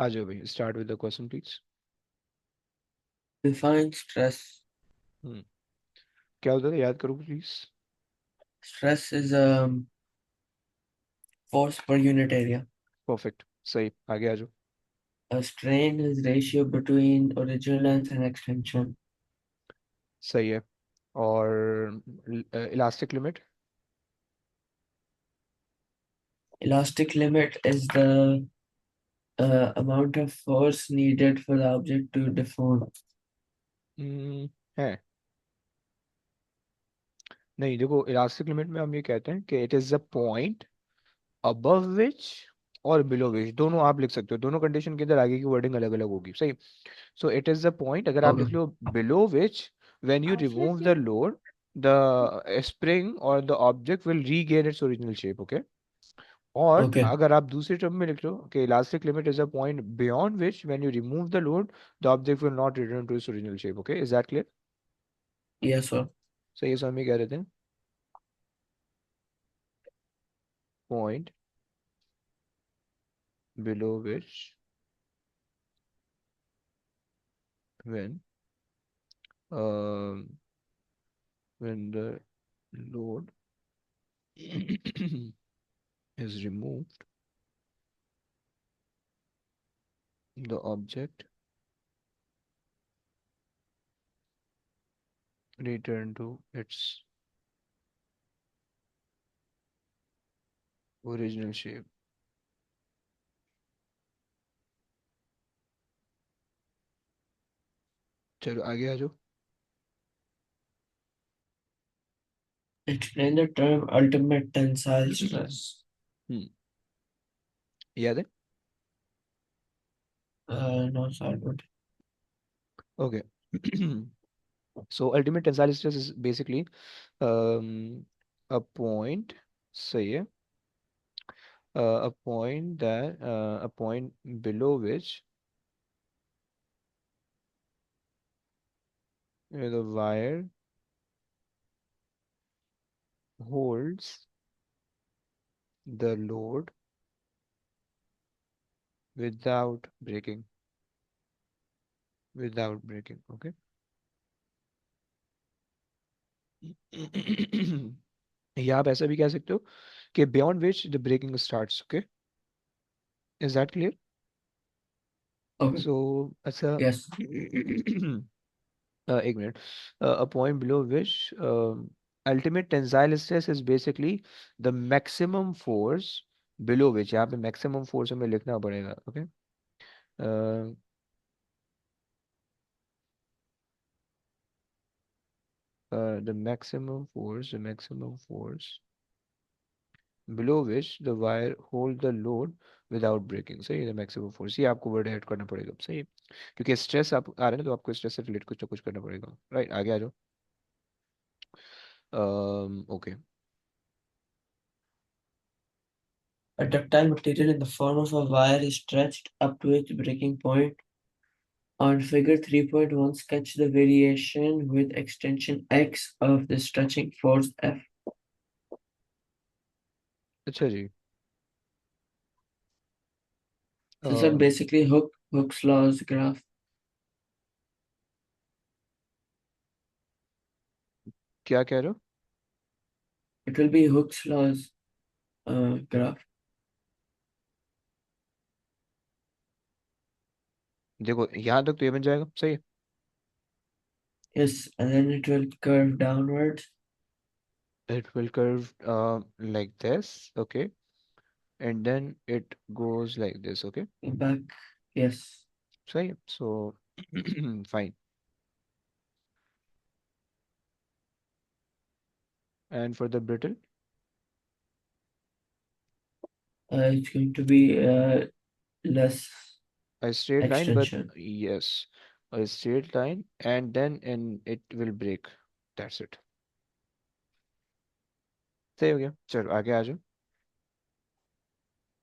आ जाओ भाई, start with the question please. Define stress. हम्म क्या होता है, याद करो please. Stress is force per unit area. Perfect, सही, आगे आ जाओ। A strain is ratio between original length and extension. सही है। और elastic limit. Elastic limit is the amount of force needed for the object to deform. है। नहीं देखो, elastic limit में हम ये कहते हैं कि it is the point above विच और बिलो विच, दोनों आप लिख सकते हो, दोनों कंडीशन के अंदर आगे की वर्डिंग अलग अलग होगी, सही। So it is the point, अगर आप लिख Okay. Low below which when you remove the load the spring और the object will regain its original shape, okay. और Okay. अगर आप दूसरी टर्म में लिख लो कि elastic limit is a point beyond which when you remove the load the object will not return to its original shape, okay, is that clear. Yes, sir. सही है, सो हम ये कह रहे थे point below which when when the load is removed, the object return to its original shape। चलो आगे आ जाओ। Explain the term ultimate tensile stress. हम्म याद है। No, sorry. But okay. So ultimate tensile stress is basically a point, सही है, a point that a point below which the wire holds the load without breaking, without breaking, okay। या आप ऐसा भी कह सकते हो कि beyond which the breaking starts, okay, is that clear. okay. So अच्छा। Yes. एक मिनट। A point below which ultimate tensile stress is basically the maximum force below which, यहाँ पे मैक्सिमम फोर्स हमें लिखना पड़ेगा, okay. The maximum force below which the wire hold the load without breaking, सही है, मैक्सिमम फोर्स, ये आपको word add करना पड़ेगा, सही है। क्योंकि स्ट्रेस आप आ रहे हैं ना, तो आपको स्ट्रेस से रिलेट कुछ ना कुछ करना पड़ेगा, राइट, आगे आ जाओ। Okay. A ductile material in the form of a wire is stretched up to its breaking point. On figure 3.1, sketch the variation with extension X of the stretching force F. अच्छा जी। So this is um, basically Hooke's law's graph. क्या कह रहे हो। It will be Hooke's law's graph. देखो यहाँ तक तो ये बन जाएगा, सही है। Yes, and then it will curve downwards. It will curve like this, okay, and then it goes like this, okay, Back. Yes. सही है, so fine। And for the brittle, It's going to be less a straight line, but extension. yes, a straight line, and then it will break, that's it। सही हो गया, चलो आगे आ जाओ।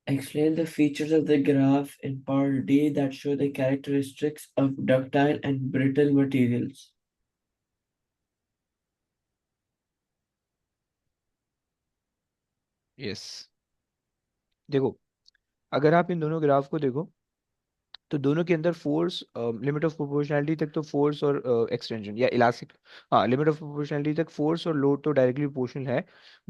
Explain the features of the graph in part D that show the characteristics of ductile and brittle materials. Yes, देखो, अगर आप इन दोनों ग्राफ को देखो तो दोनों के अंदर फोर्स, लिमिट ऑफ प्रोपोर्शनैलिटी तक तो फोर्स और एक्सटेंशन या इलास्टिक, हाँ लिमिट ऑफ प्रोपोर्शनैलिटी तक फोर्स और लोड तो डायरेक्टली प्रोपोर्शनल है।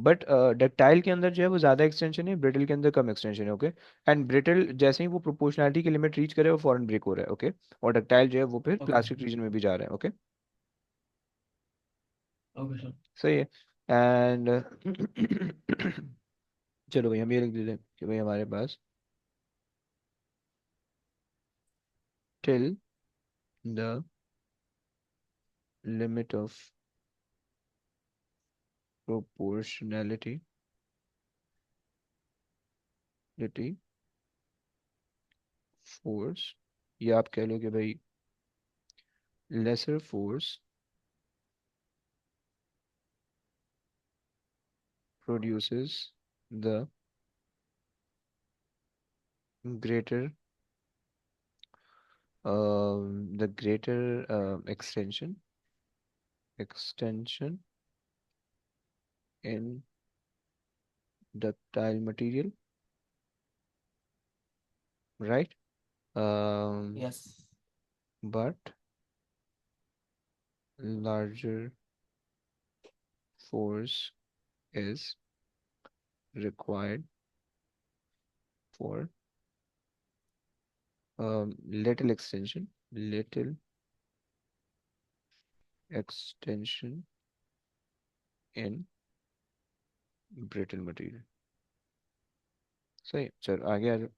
बट डक्टाइल के अंदर जो है वो ज़्यादा एक्सटेंशन है, ब्रिटल के अंदर कम एक्सटेंशन है। ओके। एंड ब्रिटल जैसे ही वो प्रोपोर्शनैलिटी की लिमिट रीच करे वो फॉरन ब्रेक हो रहा है। ओके। और डक्टाइल जो है वो फिर ओके। प्लास्टिक रीजन में भी जा रहा है। ओके। Okay sir. सही है। एंड चलो भाई हम ये लिख देते हैं कि भाई हमारे पास till the limit of proportionality force, या आप कह लो कि भाई lesser force produces the greater extension in ductile material, right? um, Yes. but larger force is required for little extension in brittle material. सही, चल आगे आ जाओ।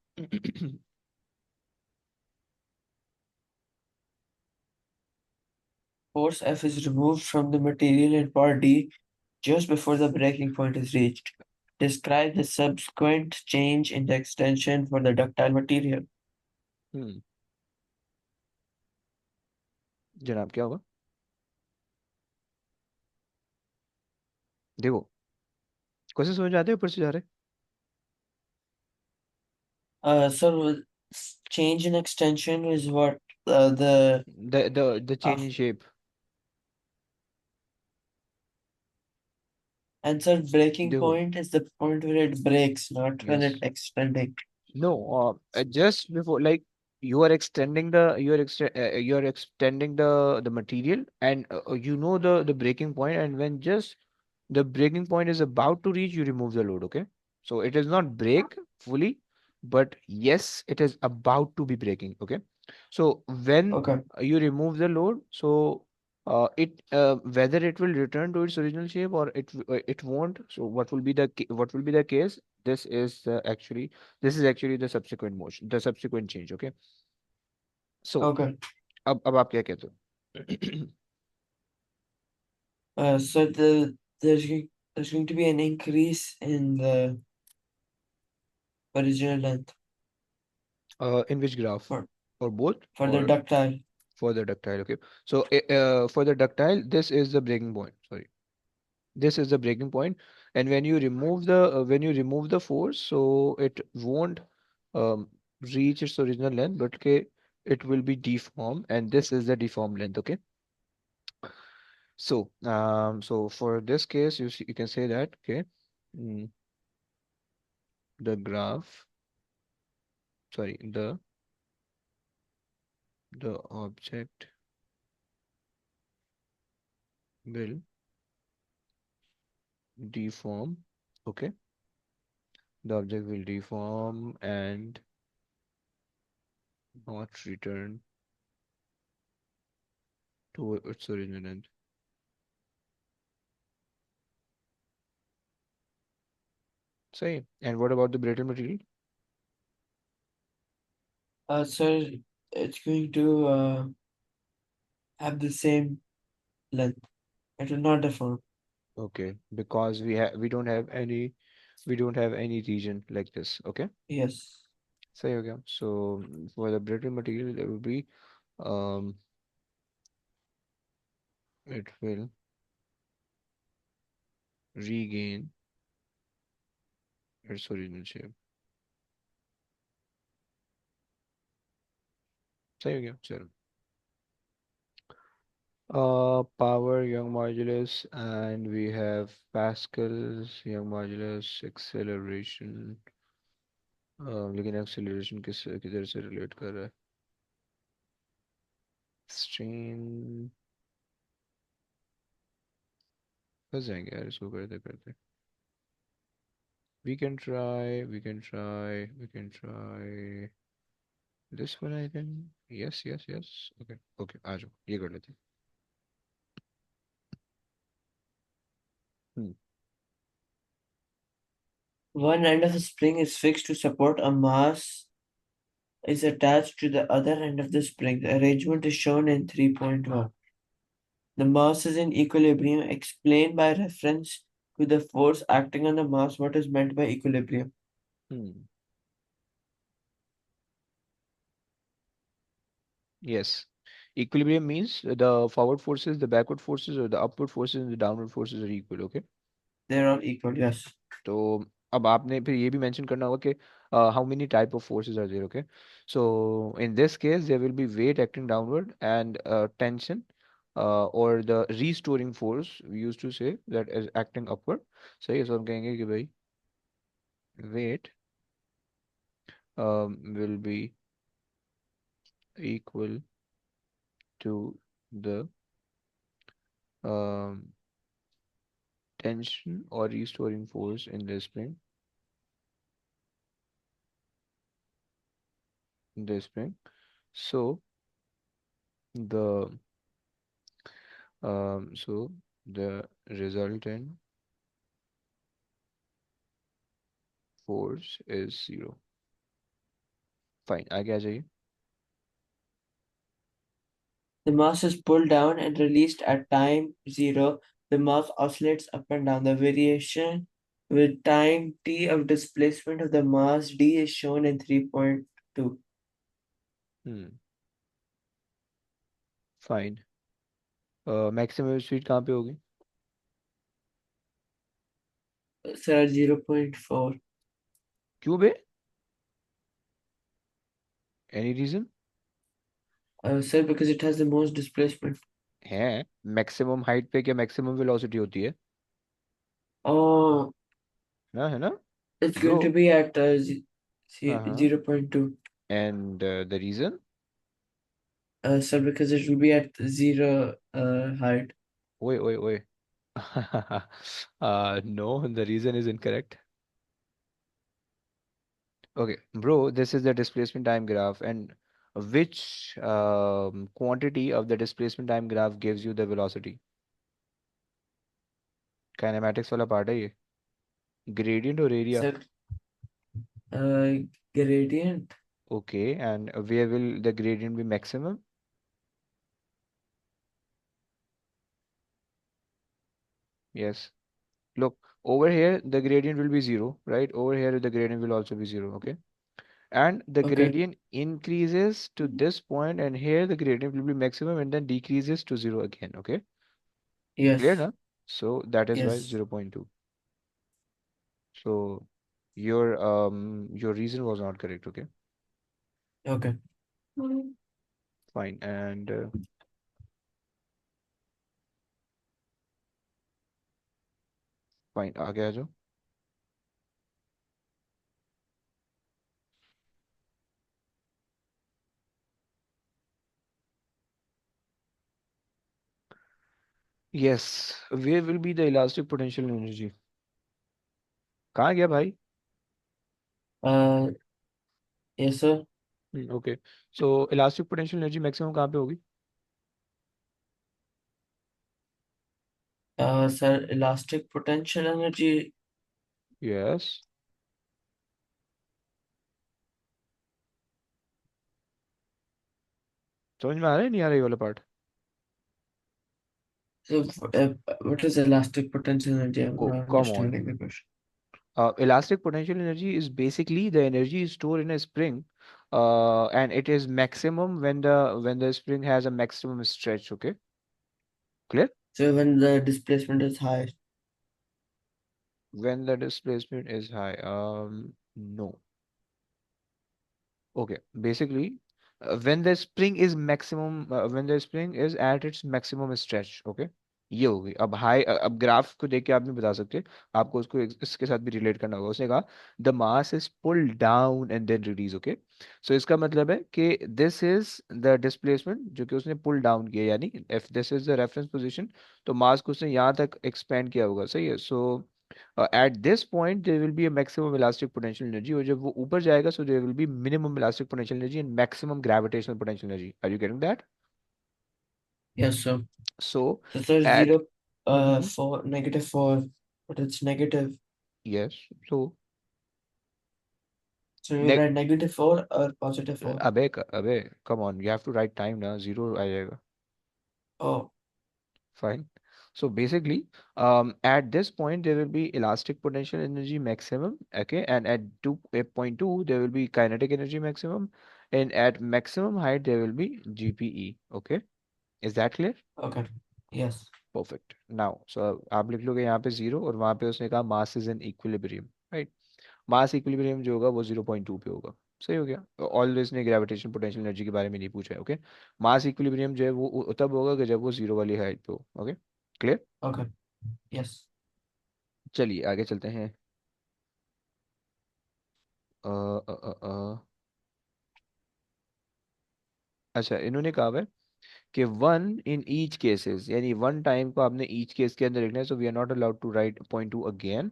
Force F is removed from the material in part D just before the breaking point is reached. Describe the subsequent change in the extension for the ductile material. हम्म, जनाब क्या होगा? देखो, question समझ आते हैं ऊपर से जा रहे? So change in extension is what the The change in of shape. answer breaking देखो, point is the point where it breaks, not when it yes. extending. No, just before, like you are extending the material, and you know the breaking point, and when just the breaking point is about to reach, you remove the load. Okay, so it is not break fully, but yes, it is about to be breaking. Okay, so when Okay. you remove the load, so it whether it will return to its original shape or it won't. So what will be the case? This is actually this is actually the subsequent motion, the subsequent change. Okay. So Okay. अब आप क्या कहते हो? So there's going to be an increase in the original length In which graph? for Or both? for the Or ductile. for the ductile? Okay. So for the ductile, this is the breaking point. Sorry, this is the breaking point. And when you remove the force, so it won't um, reach its original length, but okay, it will be deformed, and this is the deformed length. Okay. So for this case, you can say that okay, mm, the graph, sorry, the object will deform. Okay, the object will deform and not return to its original length. Say, and what about the brittle material? So it's going to have the same length. It will not deform. Okay, because we don't have any region like this. Okay, Yes. सही हो गया. So for the brittle material, it will be um it will regain its original shape. सही हो गया. चलो. Power, Young modulus, and we have Pascal's Young modulus, acceleration. लेकिन acceleration किधर से relate कर रहा है? स्ट्रेन, फंस जाएंगे यार इसको करते करते. We can try this one, I think. Yes, yes, yes. Okay, okay, आ जाओ ये कर लेते हैं. One end of a spring is fixed to support a mass is attached to the other end of the spring. The arrangement is shown in 3.1. The mass is in equilibrium. Explain by reference to the force acting on the mass what is meant by equilibrium. Hmm. Yes. Equilibrium means the forward forces, the backward forces, or the upward forces and the downward forces are equal. Okay. They are all equal, yes. तो अब आपने फिर ये भी mention करना होगा कि how many type of forces are there. Okay. So in this case, there will be weight acting downward and tension or the restoring force. We used to say that is acting upward. सही है. So हम कहेंगे कि भाई weight will be equal to the um, tension or restoring force in the spring. So the so the resultant force is zero. Fine. आगे आ जाइए. The mass is pulled down and released at time zero. The mass oscillates up and down. The variation with time t of displacement of the mass d is shown in 3.2. Hmm. Fine. Maximum speed कहाँ पे होगी? Sir, 0.4. क्यों बे? Any reason? Sir, because it has the most displacement. है. Maximum height पे क्या maximum velocity होती है? Oh, ना, है ना? it's bro. going to be at हाँ हाँ. 0.2. And the reason? Sir, because it will be at zero height. ओए ओए ओए. No, the reason is incorrect. Okay, bro, this is the displacement time graph, and which quantity of the displacement time graph gives you the velocity? Kinematics वाला part है ये. Gradient or area? Sir, uh, gradient. Okay, and where will the gradient be maximum? Yes. Look, over here the gradient will be zero, right? Over here the gradient will also be zero, okay? And the Okay. gradient increases to this point, and here the gradient will be maximum and then decreases to zero again, okay? Clear Yes. now? So that is why Yes. 0.2. So your reason was not correct, okay? Okay. Fine. And fine, आगे आ जाओ. Yes, where will be the elastic potential energy? कहाँ गया भाई? Uh, yes, sir. Okay. So elastic potential energy maximum कहाँ पे होगी? Sir, elastic potential energy. Yes. समझ में आ रहा है नहीं आ रहा ये वाला part? So, what is elastic potential energy? I'm oh not come on. understanding the question. Elastic potential energy is basically the energy stored in a spring, and it is maximum when the spring has a maximum stretch. Okay, clear? So, when the displacement is high. When the displacement is high, no. Okay, basically, when the spring is at its maximum stretch. Okay, ये हो गई। अब high, अब graph को देख के आप नहीं बता सकते, आपको उसको इसके साथ भी रिलेट करना होगा। उसने कहा the mass is pulled down and then release, okay. So इसका मतलब है कि दिस इज द डिस्प्लेसमेंट जो कि उसने पुल डाउन किया, यानी if this is the reference position, तो मास को उसने यहाँ तक एक्सपेंड किया होगा, सही है। So at this point there will be a maximum elastic potential energy, और जब वो ऊपर जाएगा so there will be minimum elastic potential energy and maximum gravitational potential energy. Are you getting that? Yes, sir. So So sir, at, 0, 4, -4, but it's negative. Yes, so So you write -4 or +4? अबे come on, you have to write time ना, zero आ जाएगा। Oh, fine. So basically, at this point there will be elastic potential energy maximum, okay, and at 2.2 there will be kinetic energy maximum, and at maximum height there will be GPE, okay, is that clear? okay. Yes. Perfect. Now so आप लिख लोगे यहाँ पे zero, और वहाँ पे उसने कहा mass is in equilibrium, right. Mass equilibrium जो होगा वो 0.2 पे होगा, सही हो गया। ऑलवेज ने ग्रेविटेशन पोटेंशियल एनर्जी के बारे में नहीं पूछा है, ओके। मास इक्विलिब्रियम जो है वो तब होगा कि जब वो जीरो वाली हाइट पे हो, ओके, क्लियर। Okay. Yes. चलिए आगे चलते हैं। अ, अ, अ, अ, अच्छा, इन्होंने कहा है कि वन इन ईच केसेस, यानी वन टाइम को आपने ईच केस के अंदर लिखना है, so we are not allowed to write 0.2 again,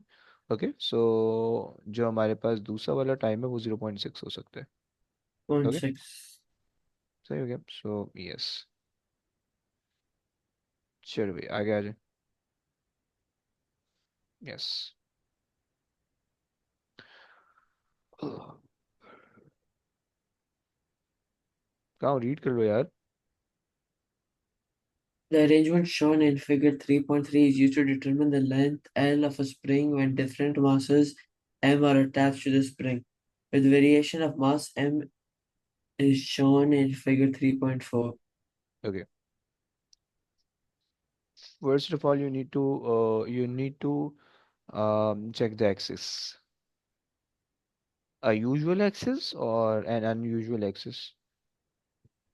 okay. So जो हमारे पास दूसरा वाला टाइम है वो 0.6 हो सकता है, Point ओके, six. सही हो गया। सो यस, चलो भाई आगे आ जाए। यस, कहाँ रीड कर लो यार। The arrangement shown in figure 3.3 is used to determine the length L of a spring when different masses M are attached to the spring, with variation of mass M is shown in figure 3.4. Okay, first of all you need to check the axis, a usual axis or an unusual axis?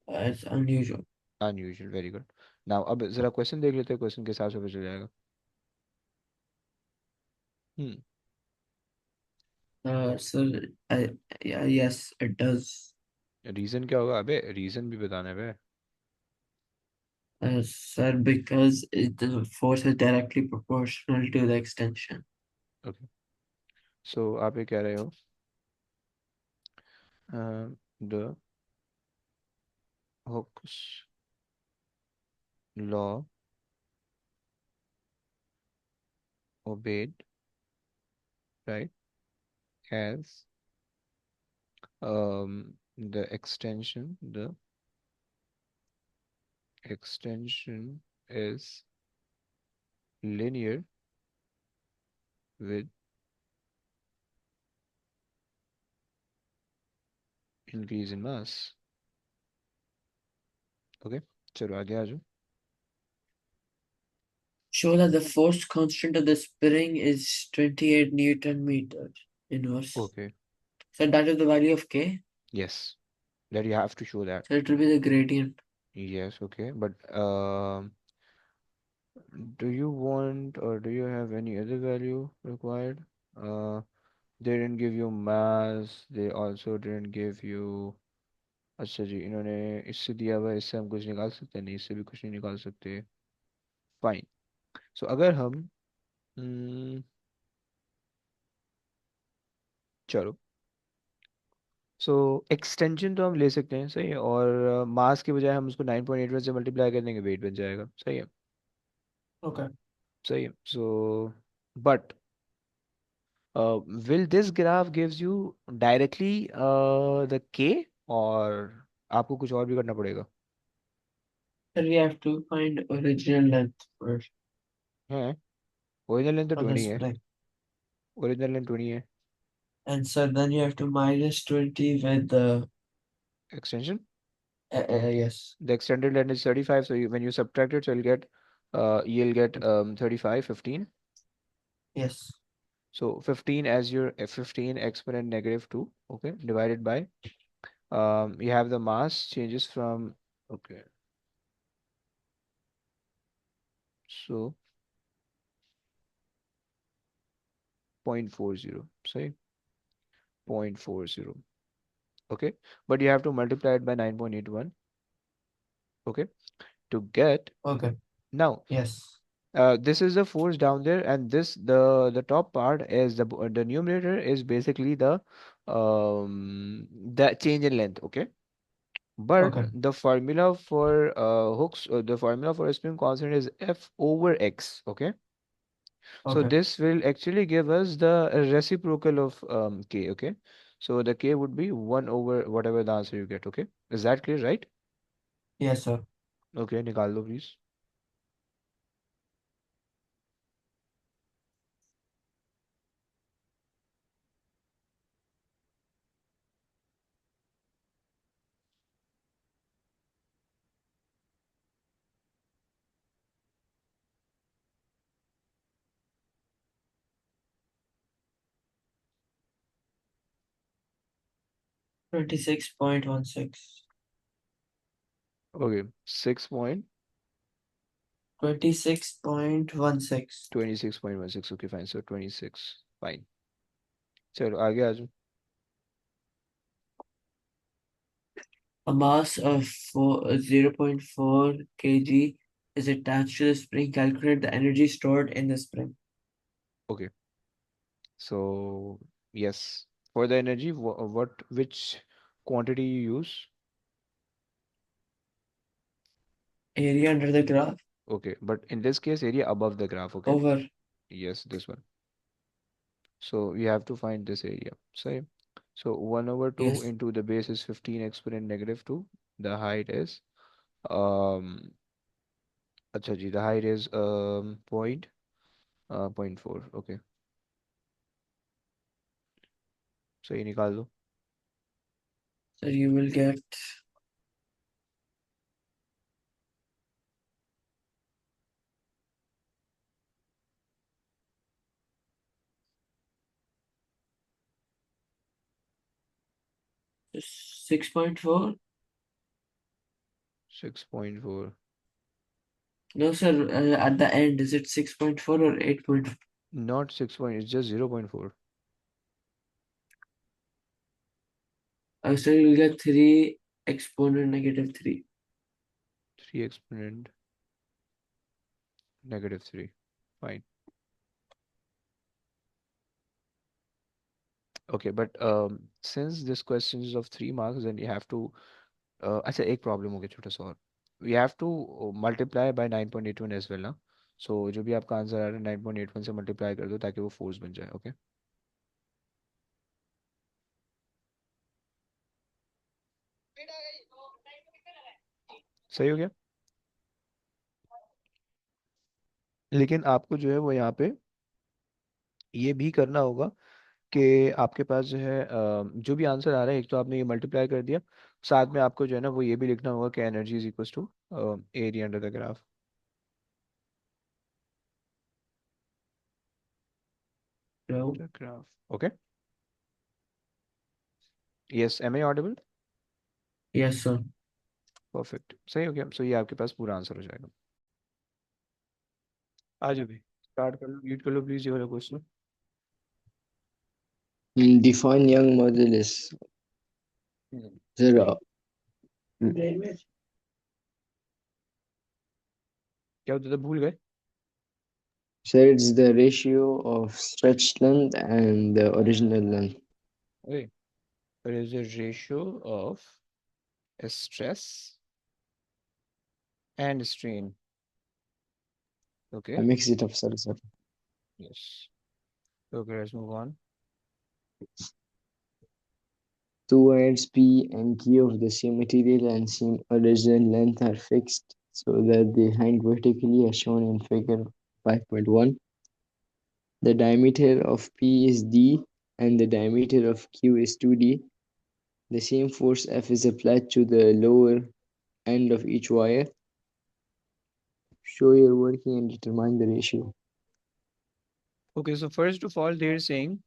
It's unusual. Unusual, very good. Now अब जरा question देख लेते हैं, question के हिसाब से पता चल जाएगा। Hmm. Sir, yeah, yes, it does. Reason क्या होगा? अबे रीजन भी बताना है बे। Sir, because the force is directly proportional to the extension. Okay, so आप ये कह रहे हो the Hooke's law obeyed, right, as the extension is linear with increase in mass, okay. चलो आगे आ जाओ। Show that the force constant of the spring is 28 Newton meter inverse. Okay, So that is the value of K. Yes, that you have to show that, So it will be the gradient. yes, okay, but do you want or do you have any other value required? Uh, they didn't give you mass, they also didn't give you, अच्छा जी, इन्होंने इससे दिया हुआ है, इससे हम कुछ निकाल सकते हैं? नहीं, इससे भी कुछ नहीं निकाल सकते। फाइन। सो अगर हम चलो, सो एक्सटेंशन तो हम ले सकते हैं, सही है, और मास के बजाय हम उसको 9.81 से मल्टीप्लाई कर देंगे, वेट बन जाएगा, सही है। Okay. सही है। So but will this graph gives you directly the k, और आपको कुछ और भी करना पड़ेगा? So we have to find original length first है, ओरिजिनल लेंथ तो for the 20 है, spring. ओरिजिनल लेंथ 20 है। And so then you have to minus 20 with the, extension, yes, the extended length is 35, so when you subtract it, so you'll get 35, 15. yes. So 15 as your 15 exponent -2, okay, divided by you have the mass changes from, okay, So 0.40. Say 0.40. Okay. But you have to multiply it by 9.81. Okay. To get Okay. now, Yes. this is the force down there, and this the top part is the numerator is basically the change in length. Okay. But Okay. the formula for the formula for a spin constant is F over X. Okay. So Okay. this will actually give us the reciprocal of K. Okay. So the K would be 1 over whatever the answer you get. Okay. Is that clear, right? Yes, sir. Okay, निकाल दो please. $26.16. Okay, 6.26.16. 26.16. Okay, fine. So 26. Fine. चलो आगे आ जाओ. A mass of 0.4 kg is attached to the spring. Calculate the energy stored in the spring. Okay. So yes, for the energy, which quantity you use? Area under the graph. Okay, but in this case, area above the graph. Okay. Over. Yes, this one. So we have to find this area. So 1 over 2 Yes. into the base is 15 exponent negative 2. The height is um अच्छा जी, the height is point 0.4. Okay. So ये निकाल दो. So you will get 6.4. 6.4. No, sir. At the end, is it 6.4 or 8.4? Not 6 point, it's just 0.4. So you will get 3 exponent negative 3. 3 exponent negative 3. Fine. Okay, but since this question is of 3 marks, then you have to अच्छा एक problem हो गया छोटा सा और. We have to multiply by 9.81 as well ना. So जो भी आपका आंसर आ रहा है 9.81 से मल्टीप्लाई कर दो ताकि वो फोर्स बन जाए. ओके. सही हो गया. लेकिन आपको जो है वो यहाँ पे ये भी करना होगा कि आपके पास जो है जो भी आंसर आ रहा है, एक तो आपने ये मल्टीप्लाई कर दिया, साथ में आपको जो है ना वो ये भी लिखना होगा कि energy is equal to area under the graph. No. Graph. Okay. Yes, am I audible. Yes, sir. Perfect, सही हो गया. सो ये आपके पास पूरा आंसर हो जाएगा. आ जाओ भी, स्टार्ट कर लो, रीड कर लो प्लीज ये वाला question. Define Young modulus. There are, क्या होता था, भूल गए. so it's the ratio of stretched length and the original length. अरे, there is a ratio of stress and strain. I Okay. mix it up, sorry, sorry. Yes. Okay, let's move on. Two wires P and Q of the same material and same original length are fixed so that they hang vertically as shown in figure 5.1. The diameter of P is D and the diameter of Q is 2D. The same force F is applied to the lower end of each wire. Show your working and determine the ratio. Okay, so first of all, they're saying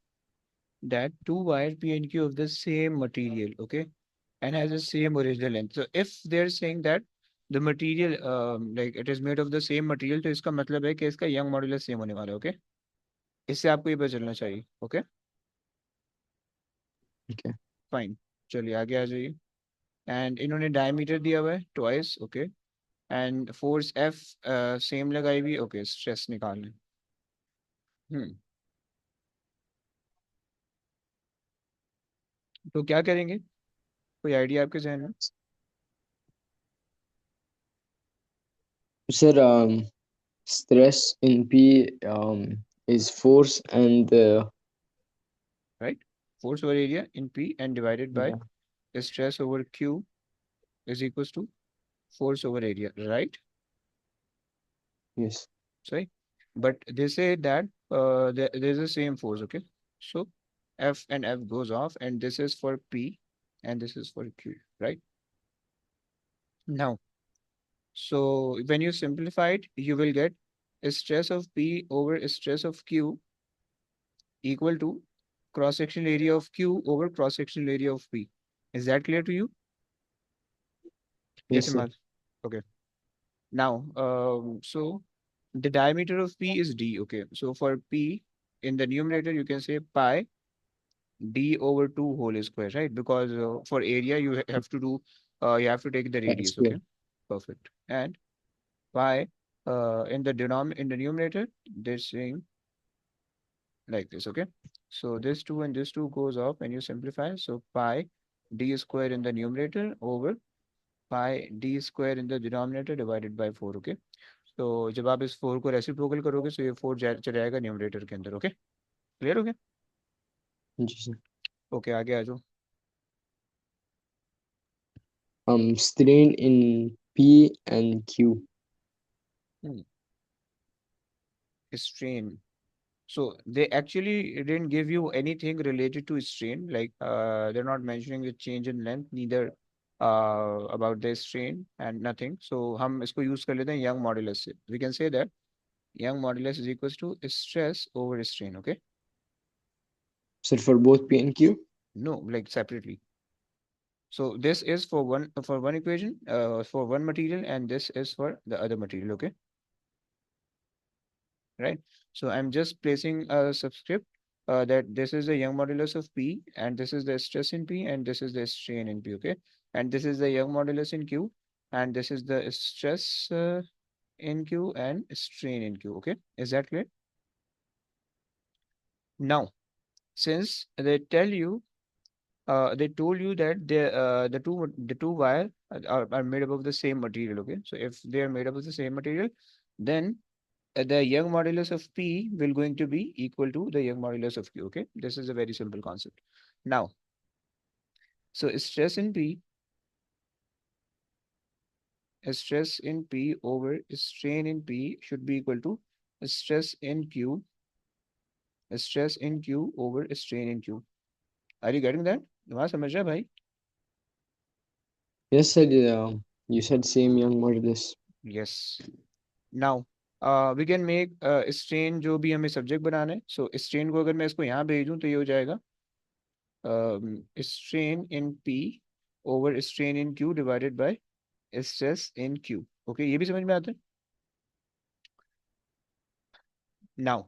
that two wire P and Q of the same material, okay, and has the same original length. So if they're saying that the material like it is made of the same material, तो इसका मतलब है कि इसका young modulus same होने वाला है। Okay, इससे आपको ये पता चलना चाहिए। Okay Okay. फाइन, चलिए आगे आ जाइए। एंड इन्होंने डायमीटर दिया हुआ है twice. Okay, and force F same लगाई हुई। ओके, स्ट्रेस निकालना है। हम्म, तो क्या करेंगे, कोई आइडिया आपके जहन में? Sir, stress in P is force and right, force over area in P and divided by yeah, stress over Q is equal to force over area, right? yes, Sorry, but they say that there's the same force. Okay, so F and F goes off, and this is for P, and this is for Q, right? Now, so when you simplify it, you will get stress of P over stress of Q equal to cross-sectional area of Q over cross-sectional area of P. Is that clear to you? Yes, yes, sir. Himal. Okay. Now, so the diameter of P is D. Okay, so for P in the numerator, you can say pi d over 2 whole square, right? Because for area have to do you have to take the radius. Square. Okay, perfect. And pi in the numerator, they're saying like this. Okay, so this 2 and this 2 goes off and you simplify, so pi d square in the numerator over pi d square in the denominator divided by 4. Okay, तो जब आप इस 4 को reciprocal करोगे तो ये 4 चले जाएगा न्यूमरेटर के अंदर। ओके, क्लियर हो गया? जी sir. ओके, आगे आ जाओ। Strain in P and Q. Strain, so they actually didn't give you anything related to strain, like they're not mentioning the change in length, neither about the strain and nothing. So हम इसको use कर लेते हैं young modulus से. We can say that young modulus is equals to stress over strain. Okay, Sir, for both P and Q. no, like separately. So this is for one equation for one material, and this is for the other material. Okay, right? So I'm just placing a subscript that this is the Young modulus of P, and this is the stress in P, and this is the strain in P, okay? And this is the Young modulus in Q, and this is the stress in Q and strain in Q, okay? Is that clear? Now, since they told you that the two wire are made up of the same material, okay? So if they are made up of the same material, then the Young modulus of P will going to be equal to the Young modulus of Q. Okay, this is a very simple concept. Now, so stress in P over strain in P should be equal to stress in Q, stress in Q over strain in Q. Are you getting that? वहाँ समझ रहा है भाई? Yes, sir. You said same young modulus. Yes. Now, we can make strain जो भी हमें subject बनाना है. So strain को अगर मैं इसको यहाँ भेजूँ तो ये हो जाएगा strain in P over strain in Q divided by stress in Q. Okay, ये भी समझ में आता है? नाउ,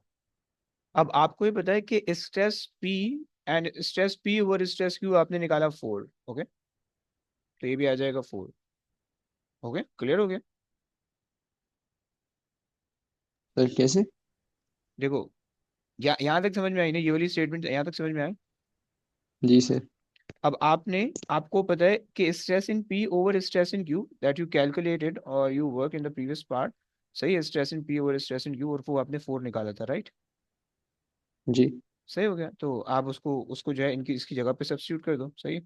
अब आपको ये पता है कि stress P and stress P over stress Q आपने निकाला 4। ओके, तो ये भी आ जाएगा 4। ओके, क्लियर हो गया? सर कैसे? देखो, यहाँ तक समझ में आई ना, ये वाली स्टेटमेंट यहाँ तक समझ में आया? जी सर। अब आपको पता है कि stress in P over stress in Q that you calculated और you work in the previous part, सही है? Stress in P over stress in Q, और वो आपने 4 निकाला था, राइट? जी। सही हो गया, तो आप उसको उसको जो है इनकी इसकी जगह पे सब्स्टिट्यूट कर दो, सही?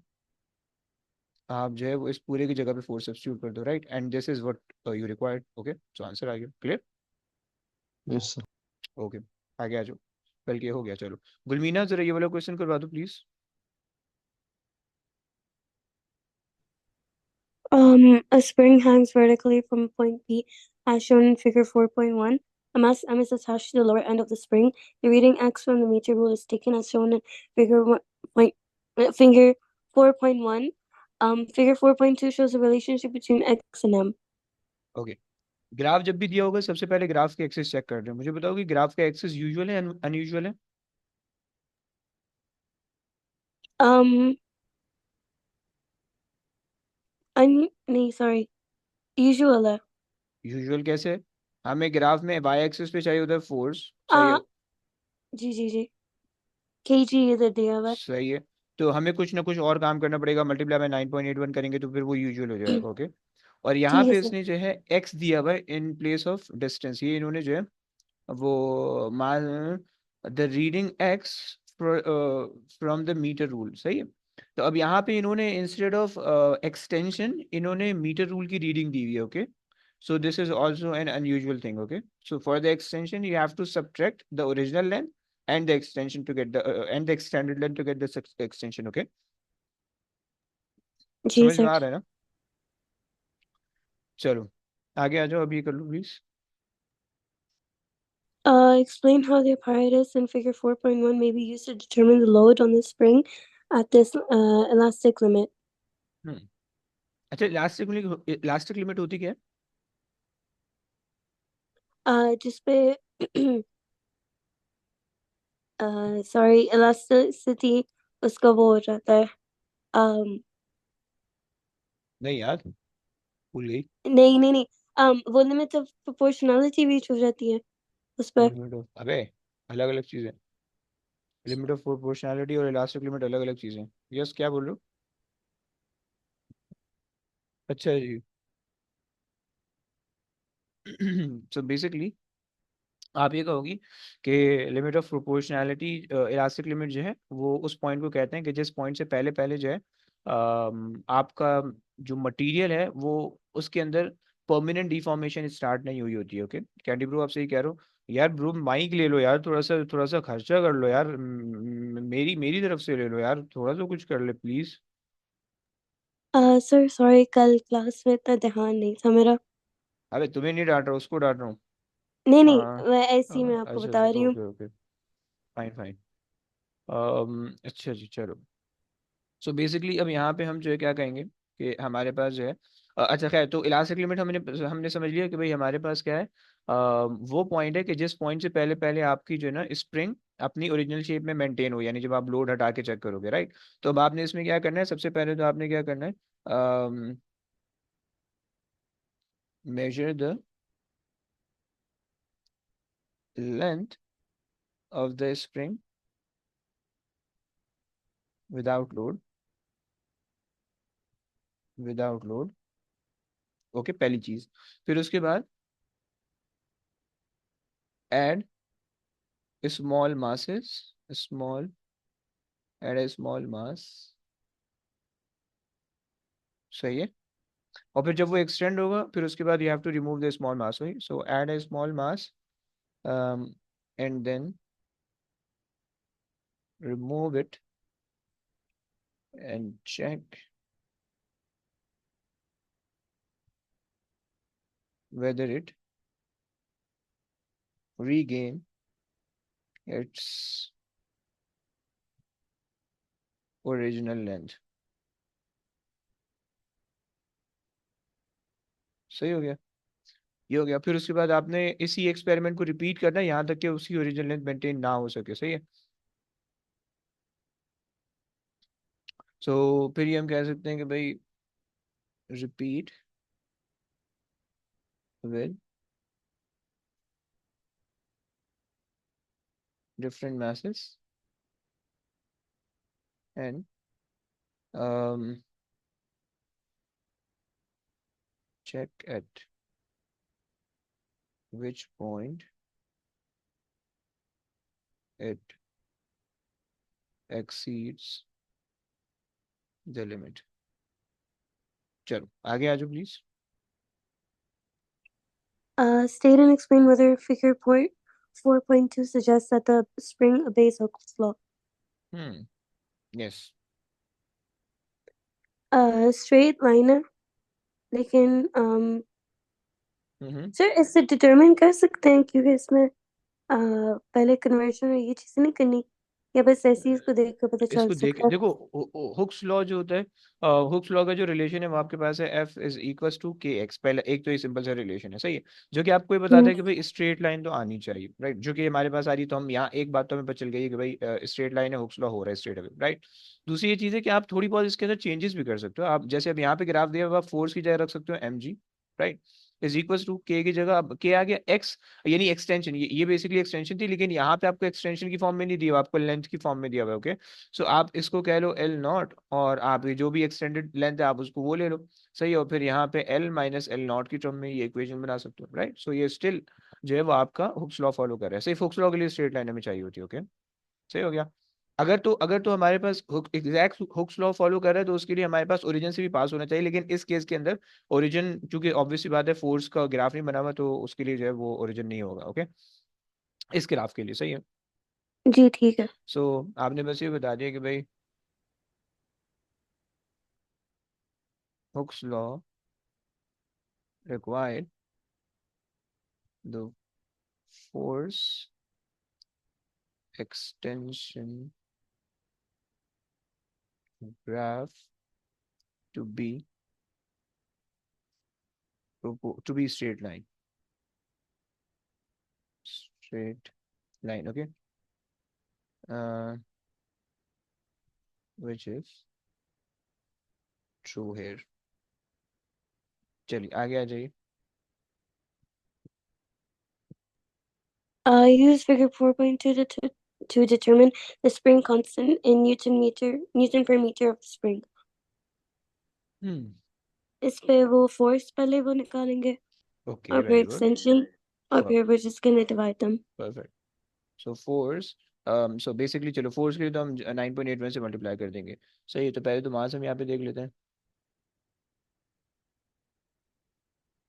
आप जो है वो इस पूरे की जगह पे 4 सब्स्टिट्यूट कर दो, right? And this is what you required. Okay, so answer आ गया, क्लियर? Yes sir. ओके, आगे आ जाओ, बल्कि हो गया। चलो गुलमीना, जरा ये वाला क्वेश्चन करवा दो please. A spring hangs vertically from point P, as shown in Figure 4.1. A mass M is attached to the lower end of the spring. The reading X from the meter rule is taken as shown in Figure Figure 4.1. Figure 4.2 shows the relationship between X and M. Okay, graph जब भी दिया होगा सबसे पहले graph के axis check कर रहे हैं। मुझे बताओ कि ग्राफ का एक्सिस यूजुअल है अनयूजुअल है? um नहीं सॉरी, यूजुअल है। यूजुअल कैसे? हमें ग्राफ में वाई एक्सिस पे चाहिए होता है फोर्स, सही है? आ जी जी जी, केजी इधर दिया हुआ सही है। तो हमें कुछ ना कुछ और काम करना पड़ेगा, मल्टीप्लाई बाय 9.81 करेंगे तो फिर वो यूजुअल हो है। जाएगा। ओके, और यहाँ ठीक है पे सर। इसने जो है एक्स दिया हुआ है इन प्लेस ऑफ डिस्टेंस, ये इन्होंने जो है वो मान the reading X from the metre rule, सही है। तो अब यहाँ पे इन्होंने इंस्टेड ऑफ एक्सटेंशन इन्होंने मीटर रूल की रीडिंग दी हुई है। Okay, so this is also an unusual thing. Okay, so for the extension you have to subtract the original length and the extension to get the and the extended length to get the extension. Okay, जी समझ में sir. आ रहा है ना? चलो आगे आ जाओ, अभी कर लो please. Explain how the apparatus in figure 4.1 may be used to determine the load on the spring at this elastic limit. हम्म, अच्छा, इलास्टिक लिमिट होती क्या है? जिस पे सॉरी, इलास्टिसिटी उसका वो हो जाता है। um, नहीं यार, भूल गई। नहीं नहीं नहीं, वो लिमिट ऑफ प्रोपोर्शनैलिटी रीच हो जाती है उस पर। लिमिट ऑफ, अबे अलग अलग चीजें, लिमिट ऑफ प्रोपोर्शनैलिटी और इलास्टिक लिमिट अलग अलग चीजें। यस, क्या बोल रहे हो? अच्छा जी। सो बेसिकली आप ये कहोगी कि limit of proportionality, elastic limit जो है वो उस पॉइंट को कहते हैं कि जिस पॉइंट से पहले पहले जो है आपका जो मटेरियल है वो उसके अंदर परमानेंट डिफॉर्मेशन स्टार्ट नहीं हुई होती है। ओके, कैंडी ब्रो आप सही कह रहे हो। यार ब्रो माइक ले लो यार, थोड़ा सा खर्चा कर लो यार, मेरी मेरी तरफ से ले लो यार, थोड़ा सा कुछ कर ले प्लीज। सर सॉरी, कल क्लास में इतना ध्यान नहीं था मेरा। अबे तुम्हें नहीं डांट रहा, उसको डांट रहा हूँ। नहीं नहीं, हाँ मैं ऐसे ही मैं हाँ, आपको अच्छा बता अच्छा, रही हूँ। Okay okay, fine fine. अच्छा जी, चलो। सो बेसिकली अब यहाँ पे हम जो है क्या कहेंगे कि हमारे पास जो है अच्छा खैर, तो इलास्टिक लिमिट हमने हमने समझ लिया कि भाई हमारे पास क्या है, वो पॉइंट है कि जिस पॉइंट से पहले पहले आपकी जो है ना स्प्रिंग अपनी ओरिजिनल शेप में मेंटेन हो, यानी जब आप लोड हटा के चेक करोगे, राइट। तो अब आपने इसमें क्या करना है, सबसे पहले तो आपने क्या करना है, measure the length of the spring without load, without load. Okay, पहली चीज। फिर उसके बाद add small masses, small, add a small mass, सही है। और फिर जब वो एक्सटेंड होगा फिर उसके बाद you have to remove the small mass, वही, so add a small mass and then remove it and check whether it regain its original length। सही हो गया, ये हो गया। फिर उसके बाद आपने इसी एक्सपेरिमेंट को रिपीट करना है यहाँ तक कि उसकी ओरिजिनल लेंथ मेंटेन ना हो सके, सही है। सो फिर ये हम कह सकते हैं कि भाई repeat with different masses and um, check at which point it exceeds the limit। चलो आगे आ जाओ please. State and explain whether figure point 4.2 suggests that the spring obeys Hooke's law. Hmm, yes. Straight line है, लेकिन हम्म, sir इससे determine कर सकते हैं क्योंकि इसमें पहले कन्वर्शन और ये चीज़ें नहीं करनी। या बस ऐसे ही इसको देख कर पता चल इसको देख सकता है? देखो, हुक्स लॉ जो होता है, हुक्स लॉ का जो रिलेशन है वो आपके पास है एफ इज इक्वल टू के एक्स। पहले एक तो ये सिंपल सा रिलेशन है, सही है, जो कि आपको ये बताता हम्म। है कि भाई स्ट्रेट लाइन तो आनी चाहिए, राइट, जो कि हमारे पास आ रही है। तो हम यहाँ एक बात तो हमें पता चल गई है कि भाई स्ट्रेट लाइन है, हुक्स लॉ हो रहा है स्ट्रेट अवे, राइट। दूसरी ये चीज़ है कि आप थोड़ी बहुत इसके अंदर चेंजेस भी कर सकते हो। आप जैसे अब यहाँ पे ग्राफ दिया हुआ, आप फोर्स की जगह रख सकते हो M G, right, is equal to K की जगह अब के आ गया एक्स, यानी एक्सटेंशन। ये बेसिकली एक्सटेंशन थी, लेकिन यहाँ पे आपको एक्सटेंशन की फॉर्म में नहीं दिया हुआ, आपको लेंथ की फॉर्म में दिया हुआ है, ओके। सो आप इसको कह लो एल नॉट, और आप ये जो भी एक्सटेंडेड लेंथ है आप उसको वो ले लो, सही है। और फिर यहाँ पे एल माइनस एल नॉट की टर्म में ये इक्वेशन बना सकते हो, राइट। सो ये स्टिल जो है वो आपका हुक्स लॉ फॉलो कर रहा है। सिर्फ हुक्स लॉ के लिए स्ट्रेट लाइन हमें चाहिए होती है, ओके, सही हो गया। अगर तो हमारे पास एग्जैक्ट हुक्स लॉ फॉलो कर रहा है तो उसके लिए हमारे पास ओरिजिन से भी पास होना चाहिए, लेकिन इस केस के अंदर ओरिजिन, चूंकि ऑब्वियसली बात है फोर्स का ग्राफ नहीं बना हुआ, तो उसके लिए जो है वो ओरिजिन नहीं होगा, ओके, इस ग्राफ के लिए, सही है। जी ठीक है। सो आपने बस ये बता दिया कि भाई Hooke's law required the force extension graph to be to be straight line, okay, uh, which is true here। चलिए आगे आ जाइए। Use figure 4.2 to determine the spring constant in Newton per meter of the spring. हम्म, इस पे वो force पहले वो निकालेंगे okay, और फिर वेरी गुड, एक्सटेंशन, और फिर we're just gonna divide them. Perfect. So force, so basically चलो फोर्स के लिए तो हम 9.81 से मल्टीप्लाई कर देंगे, सही है। तो पहले तो मास हम यहाँ पे देख लेते हैं।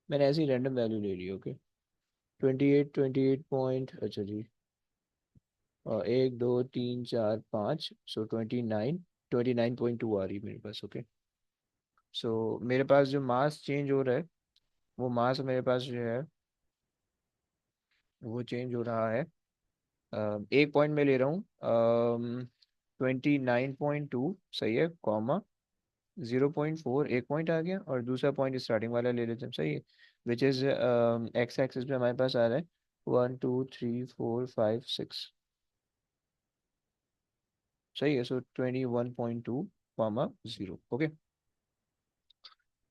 मैंने ऐसी रैंडम वैल्यू ले ली, ओके, 28 पॉइंट, अच्छा जी, और 1 2 3 4 5, सो 29 29.2 आ रही है मेरे पास, ओके। सो मेरे पास जो मास चेंज हो रहा है, वो मास मेरे पास जो है वो चेंज हो रहा है, एक पॉइंट में ले रहा हूँ, 29.2, सही है, कॉमा 0.4, एक पॉइंट आ गया, और दूसरा पॉइंट स्टार्टिंग वाला ले लेते हैं, सही है, विच इज एक्स एक्सिस पे हमारे पास आ रहा है 1 2 3 4 5 6, सही है। सो 21.2 कॉमा 0, ओके।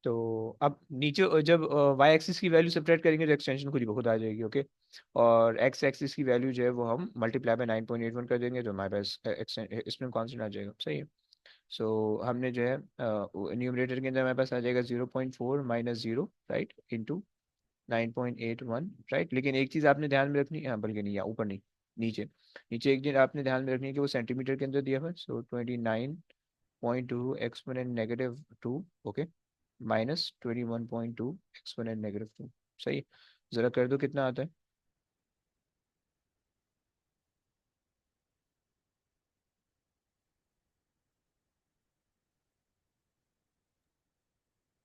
तो अब नीचे जब वाई एक्सिस की वैल्यू सेपरेट करेंगे तो एक्सटेंशन खुद ही खुद आ जाएगी, ओके। और एक्स एक्सिस की वैल्यू जो है वो हम मल्टीप्लाई बाय 9.81 कर देंगे, तो हमारे पास इसमें कांस्टेंट आ जाएगा, सही है। सो हमने जो है न्यूमरेटर के अंदर हमारे पास आ जाएगा 0.4 माइनस 0, राइट, इंटू 9.81, राइट। लेकिन एक चीज़ आपने ध्यान में रखनी है, हाँ, बल्कि नहीं, यहाँ ऊपर नहीं, नीचे, नीचे एक चीज़ आपने ध्यान में रखनी है कि वो सेंटीमीटर के अंदर दिया हुआ है। सो 29.2 एक्सपोनेंट -2, ओके, माइनस 21.2 एक्सपोनेंट -2, सही। जरा कर दो कितना आता है।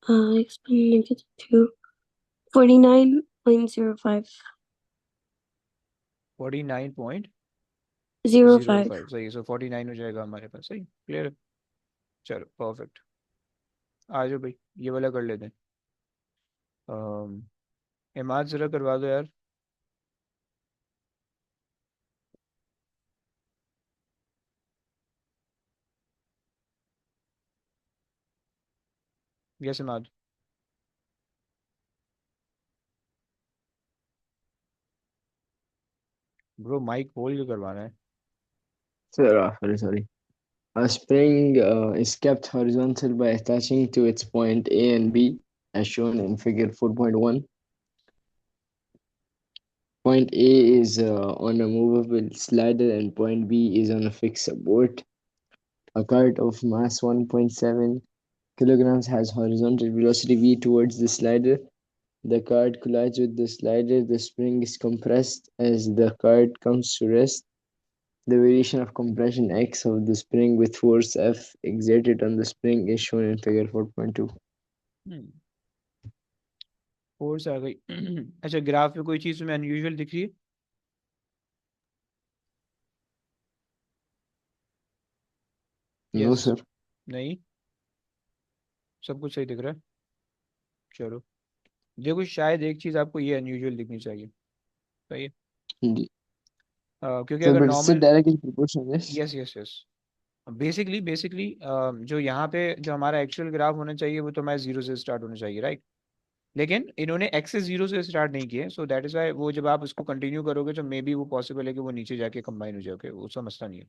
Explain -2, 49.05. 05. 49.05, सही है। सो 49 हो जाएगा हमारे पास, सही, क्लियर है। चलो परफेक्ट, आ जाओ भाई, ये वाला कर लेते हैं। इमाद जरा करवा दो यार। Yes Imad. Bro mic hold जो करवाना है। Sorry. A spring is kept horizontal by attaching to its point A and B, as shown in figure 4.1. Point A is on a movable slider and point B is on a fixed support. A cart of mass 1.7 kilograms has horizontal velocity v towards the slider. The cart collides with the slider. The spring is compressed as the cart comes to rest. The variation of compression x of the spring with force F exerted on the spring is shown in figure 4.2. Force आ गई। अच्छा, graph में कोई चीज़ में unusual दिख रही है? No, yes. sir. नहीं, सब कुछ सही दिख रहा है। चलो, देखो शायद एक चीज आपको ये अनयूजुअल दिखनी चाहिए। सही है। जी. क्योंकि Sir, अगर but it's still normal, directly proportional, yes? Yes yes yes, basically जो यहाँ पे जो हमारा एक्चुअल ग्राफ होना चाहिए वो तो हमारे जीरो से स्टार्ट होना चाहिए, राइट। लेकिन इन्होंने एक्सेस जीरो से स्टार्ट नहीं किए, सो दैट इज वाई वो जब आप उसको कंटिन्यू करोगे तो मे बी वो पॉसिबल है कि वो नीचे जाके कंबाइन हो जाओगे, वो समझता नहीं है।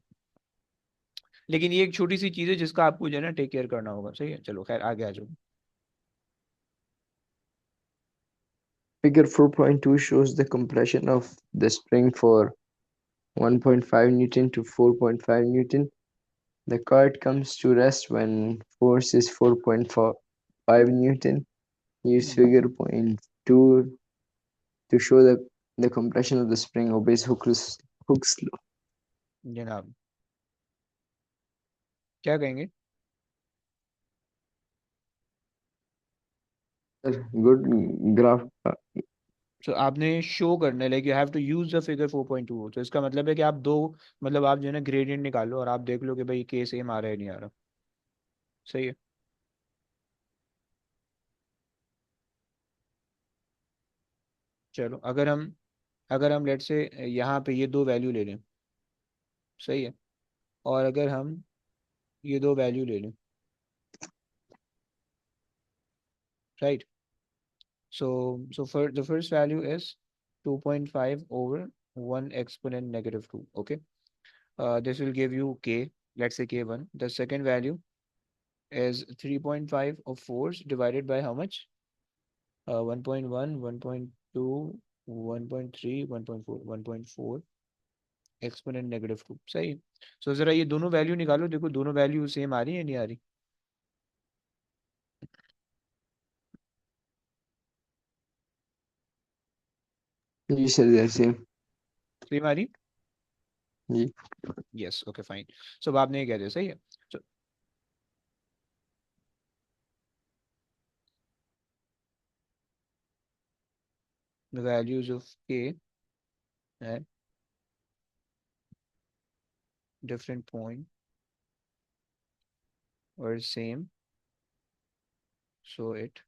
लेकिन ये एक छोटी सी चीज़ है जिसका आपको जो है ना टेक केयर करना होगा। सही है, चलो खैर आगे आ जाओ। Figure 4.2 shows the compression of the spring for 1.5 Newton to 4.5 Newton. The cart comes to rest when force is 4.5 Newton. Use hmm, figure point 2 to show the compression of the spring obeys Hooke's law. जनाब क्या कहेंगे? Good graph. तो आपने show करना है, like you have to use the figure 4.2, तो इसका मतलब है कि आप दो, मतलब आप जो है ना ग्रेडियंट निकालो और आप देख लो कि भाई के सेम आ रहा है नहीं आ रहा। सही है। चलो अगर हम लेट से यहाँ पे ये दो वैल्यू ले लें। सही है। और अगर हम ये दो वैल्यू ले लें, right. So for the first value is 2.5 over 1 exponent negative 2. Okay. This will give you k, let's say k1. The second value is 3.5 of force divided by how much? 1.1, 1.2, 1.3, 1.4, 1.4 exponent negative 2. सही। So जरा ये दोनों value निकालो, देखो दोनों value same आ रही है नहीं आ रही? You said the same. Same आ रही? जी. Yes, okay fine. सो आपने ये कह दिया, सही है। So the values of k at different point were same, so it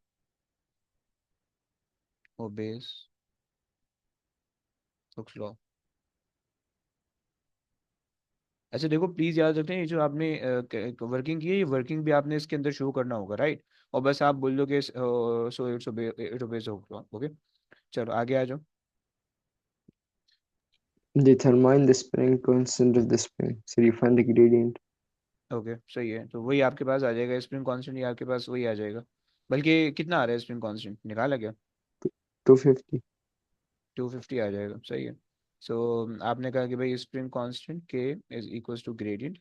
obeys Hooke's law। अच्छा देखो प्लीज याद रखना, ये जो आपने वर्किंग की है, ये वर्किंग भी आपने इसके अंदर शो करना होगा, राइट। और बस आप बोल दो कि so it obeys Hooke's law. Okay, चलो आगे आ जाओ। Determine the spring constant of the spring. So you find the gradient. Okay सही है, तो वही आपके पास आ जाएगा स्प्रिंग कांस्टेंट, ये आपके पास वही आ जाएगा। बल्कि कितना आ रहा है स्प्रिंग कांस्टेंट, निकाला क्या? 250. 250 आ जाएगा, सही है। सो आपने कहा कि भाई स्प्रिंग कांस्टेंट के इज इक्वल्स टू ग्रेडियंट।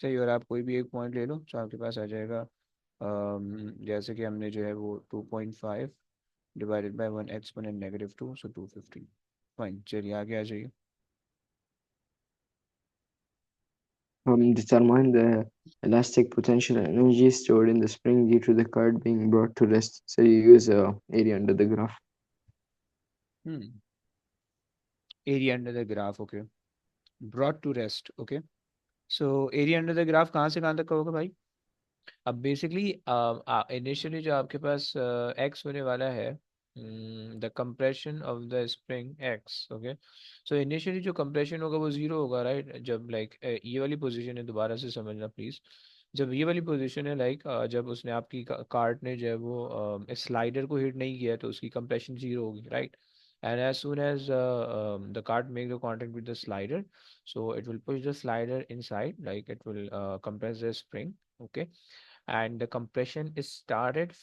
सही, और आप कोई भी एक पॉइंट ले लो तो आपके पास आ जाएगा। जैसे कि हमने जो है वो 2.5 divided by 1 exponent negative 2, so 250। Fine, चलिए आगे आ जाइए। Determine the elastic potential energy stored in the spring due to the card being brought to rest. So you use area under the graph. Hmm, area under the graph, okay. Brought to rest, okay. So area under the graph कहाँ से कहाँ तक का होगा भाई? अब basically initially जो आपके पास एक्स होने वाला है, the compression of the spring x, okay. So initially जो कंप्रेशन होगा वो जीरो होगा, राइट। जब लाइक ये वाली पोजीशन है, दोबारा से समझना प्लीज। जब ये वाली पोजीशन है लाइक जब उसने आपकी कार्ट ने जो है वो स्लाइडर को हिट नहीं किया तो उसकी कंप्रेशन जीरो होगी, right. And as soon as the cart make the contact with the slider, so it will push the slider inside, like it will compress the spring, okay, and the compression is start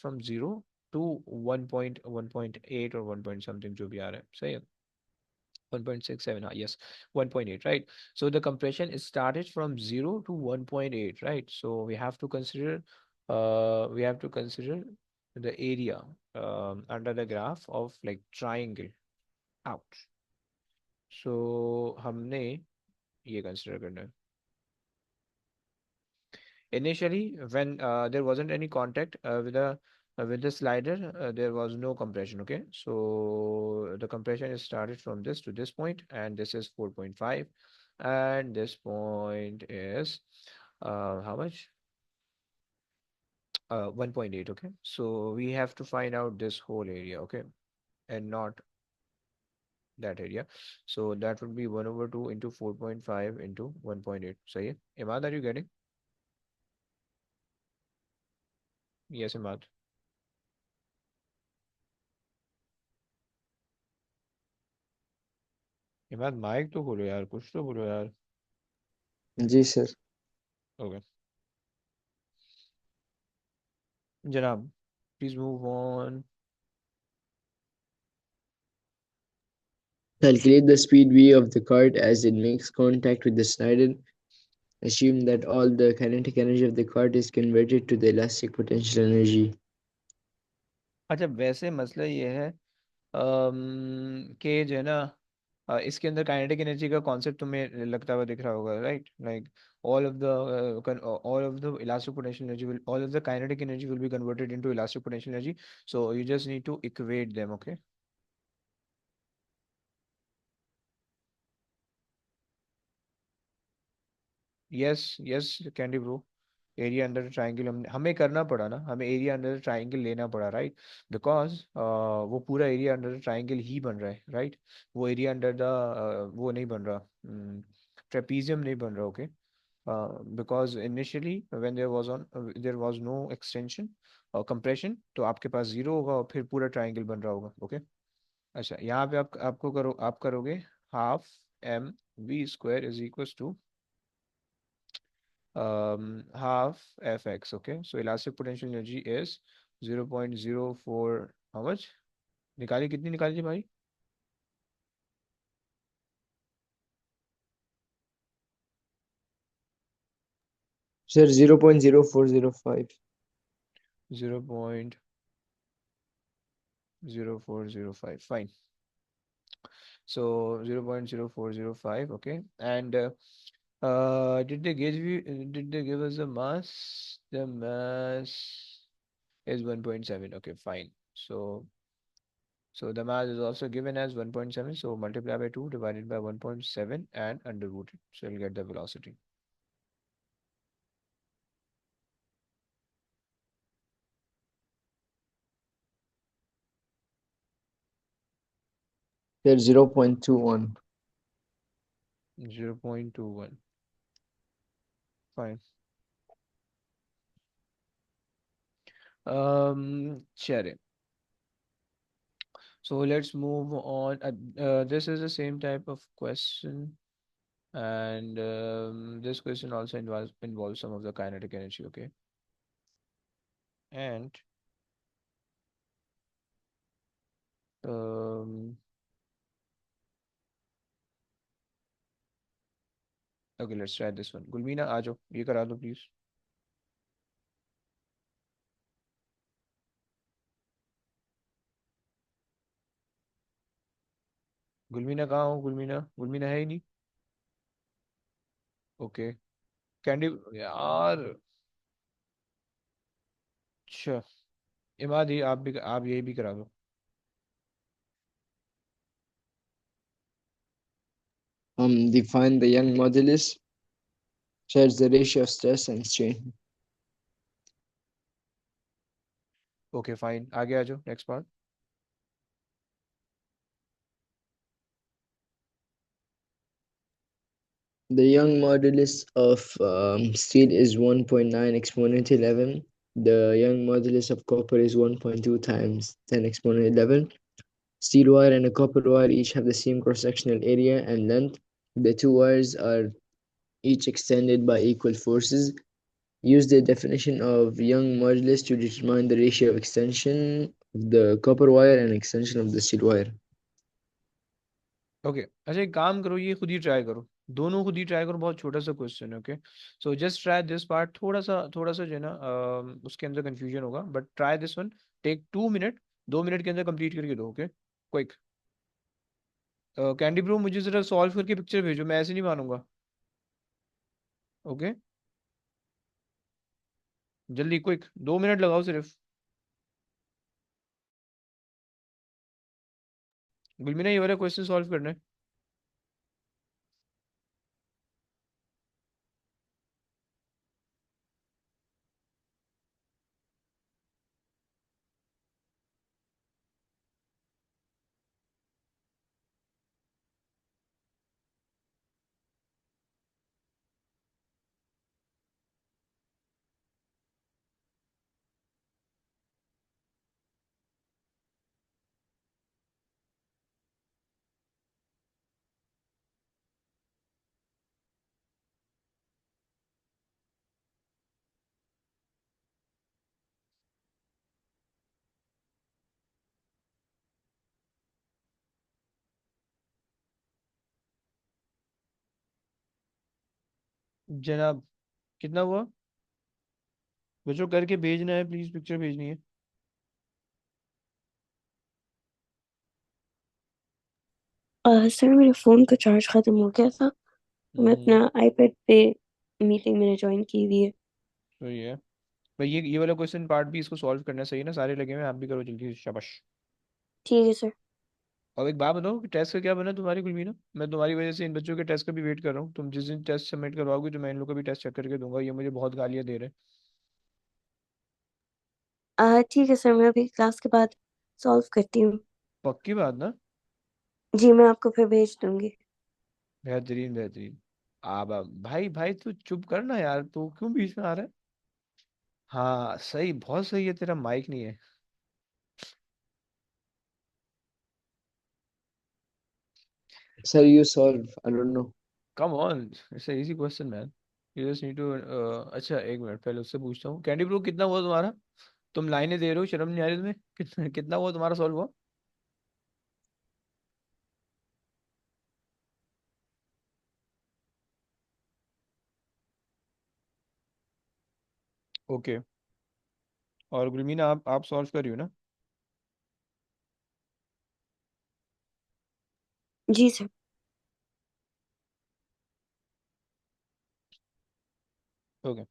from 0 to 1.1.8 or 1 point something जो भी आ रहा है, सही है। 1.67, yes, 1.8, right? So the compression is started from 0 to 1.8, right? So we have to consider the area under the graph of like triangle out, so हमने ये consider करना है। Initially, when there wasn't any contact with the slider, there was no compression. Okay, so the compression is started from this to this point, and this is 4.5, and this point is how much? 1.8. Okay, so we have to find out this whole area, okay, and not that area. So that would be 1 over 2 into 4.5 into 1.8. So yeah, Imad, are you getting? Yes, Imad. Imad mic तो खोलो यार, कुछ तो बोलो यार. जी sir. Okay जनाब, please move on. Calculate the speed v of the cart as it makes contact with the slider. Assume that all the kinetic energy of the cart is converted to the elastic potential energy. अच्छा, वैसे मसला ये है कि जो है ना, इसके अंदर काइनेटिक एनर्जी का कॉन्सेप्ट तुम्हें लगता हुआ दिख रहा होगा, right? Like all of the elastic potential energy will all of the kinetic energy will be converted into elastic potential energy, so you just need to equate them. Okay. Yes yes candy bro. Area under triangle हमें करना पड़ा ना, हमें area under triangle लेना पड़ा, right? Because वो पूरा area under triangle ही बन रहा है, राइट? वो एरिया अंडर द वो नहीं बन रहा, ट्रेपीजियम नहीं बन रहा. Okay, because initially when there was no extension और कंप्रेशन, तो आपके पास जीरो होगा और फिर पूरा ट्राइंगल बन रहा होगा. ओके. अच्छा, यहाँ पे आप करोगे half M V square is equal to half fx. Okay, so elastic potential energy is 0.04. How much निकाली, कितनी निकाली थी भाई? Sir, 0.0405. 0.0405. Fine. So 0.0405. Okay, and did they give us the mass? The mass is 1.7. Okay, fine. So the mass is also given as 1.7. So multiply by 2 divided by 1.7 and under root it. So you'll get the velocity. Sir, 0.21. 0.21. Fine. Chere. So let's move on. This is the same type of question, and this question also involves some of the kinetic energy. Okay, and um, okay, let's try this one. Gulmina, आ जाओ, ये करा दो please. गुलमीना कहाँ हो? गुलमीना, गुलमीना है ही नहीं. Okay. Candy यार. अच्छा, इमाद, ये आप यही भी करा दो. Define the Young modulus. Shares the ratio of stress and strain. Okay fine, आगे आ जाओ, next part. The Young modulus of steel is 1.9 exponent 11. The Young modulus of copper is 1.2 times 10 exponent 11. Steel wire and a copper wire each have the same cross-sectional area and length. The two wires are each extended by equal forces. Use the definition of Young modulus to determine the ratio of extension of the copper wire and extension of the steel wire. Okay, अच्छा एक काम करो, ये खुद ही try करो, दोनों खुद ही try करो. बहुत छोटा सा क्वेश्चन है. Okay, so just try this part. थोड़ा सा जो है ना, उसके अंदर कंफ्यूजन होगा, but try this one. Take 2 minute, 2 minute के अंदर कंप्लीट करके दो. Okay, quick. कैंडी ब्रो, मुझे जरा सॉल्व करके पिक्चर भेजो, मैं ऐसे नहीं मानूंगा. ओके, जल्दी, क्विक, 2 मिनट लगाओ सिर्फ. गुलमीना, ये वाला क्वेश्चन सॉल्व करना है. जनाब, कितना हुआ? बच्चों करके भेजना है प्लीज, पिक्चर भेजनी है। सर मेरे फ़ोन का चार्ज ख़त्म हो गया था, तो मैं हम्म। अपना आईपैड पे मीटिंग मैंने ज्वाइन की हुई है। सही है भाई, ये वाला क्वेश्चन पार्ट भी इसको सॉल्व करना सही है ना, सारे लगे हुए हैं, आप भी करो जल्दी से, शाबाश। ठीक है सर। अब एक बात बताओ कि टेस्ट का क्या बना तुम्हारी कुलमीना? मैं तुम्हारी वजह से इन बच्चों के टेस्ट का भी वेट कर रहा हूँ। तुम जिस दिन टेस्ट सबमिट करवाओगे तो मैं इन लोग का भी टेस्ट चेक करके दूंगा, ये मुझे बहुत गालियाँ दे रहे हैं। ठीक है सर, मैं अभी क्लास के बाद सॉल्व करती हूँ। पक्की बात ना? जी, मैं आपको फिर भेज दूँगी। बेहतरीन बेहतरीन। भाई भाई तू चुप करना यार, तू क्यों बीच में आ रहा है? हाँ सही, बहुत सही है, तेरा माइक नहीं है। Sir, you solve. I don't know. Come on, it's easy question man. You just need to. अच्छा एक मिनट, पहले उससे पूछता हूँ, कैंडी ब्रो कितना हुआ तुम्हारा? तुम लाइनें दे रहे हो, शर्म नहीं आ रही तुम्हें? कितना कितना हुआ तुम्हारा, सॉल्व हुआ? ओके। और गुलमीना, आप सॉल्व कर रही हो ना? जी sir. Okay.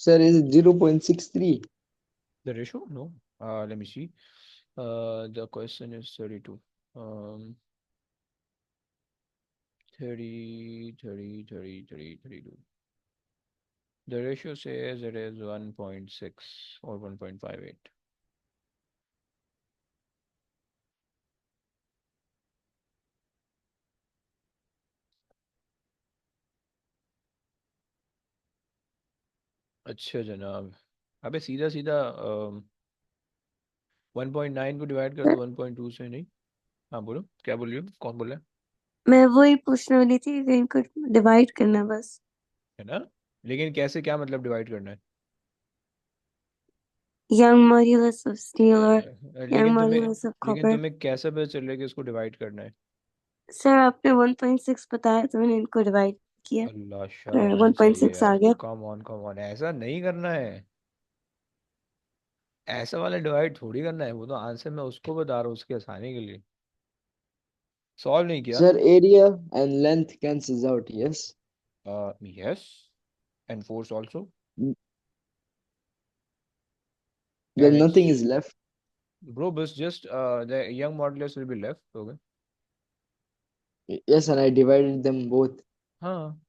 Sir, is it 0.63? The ratio? No. Let me see. The question is 32. 30, 30, 30, 30, 32. The ratio says it is 1.6 or 1.58. अच्छा जनाब। अबे सीधा सीधा 1.9 को डिवाइड कर सर, दो 1.2 से, नहीं? हाँ बोलो, क्या बोल रही हो, कौन बोल रहा मैं वही पूछने वाली थी कि इनको डिवाइड करना बस। है ना? लेकिन कैसे, क्या मतलब डिवाइड करना है? यंग मॉड्यूलस ऑफ स्टील और यंग लेकिन तुम्हें मॉड्यूलस ऑफ लेकिन कॉपर। तुम्हें कैसे पता चल रहा है कि इसको डिवाइड करना है? सर आपने 1.6 बताया तो मैंने इनको डिवाइड किया, अल्लाह शर्म और आनी चाहिए 1.6 आ यार। गया। कम ऑन कम ऑन, ऐसा नहीं करना है। ऐसा वाला डिवाइड थोड़ी करना है, वो तो आंसर मैं उसको बता रहा हूँ उसके आसानी के लिए। सॉल्व नहीं किया? Sir, area and length cancels out, yes? Yes, and force also. N- and Then nothing it's, is left. Bro बस just the Young modulus will be left, हो गया। Yes, and I divided them both. हाँ,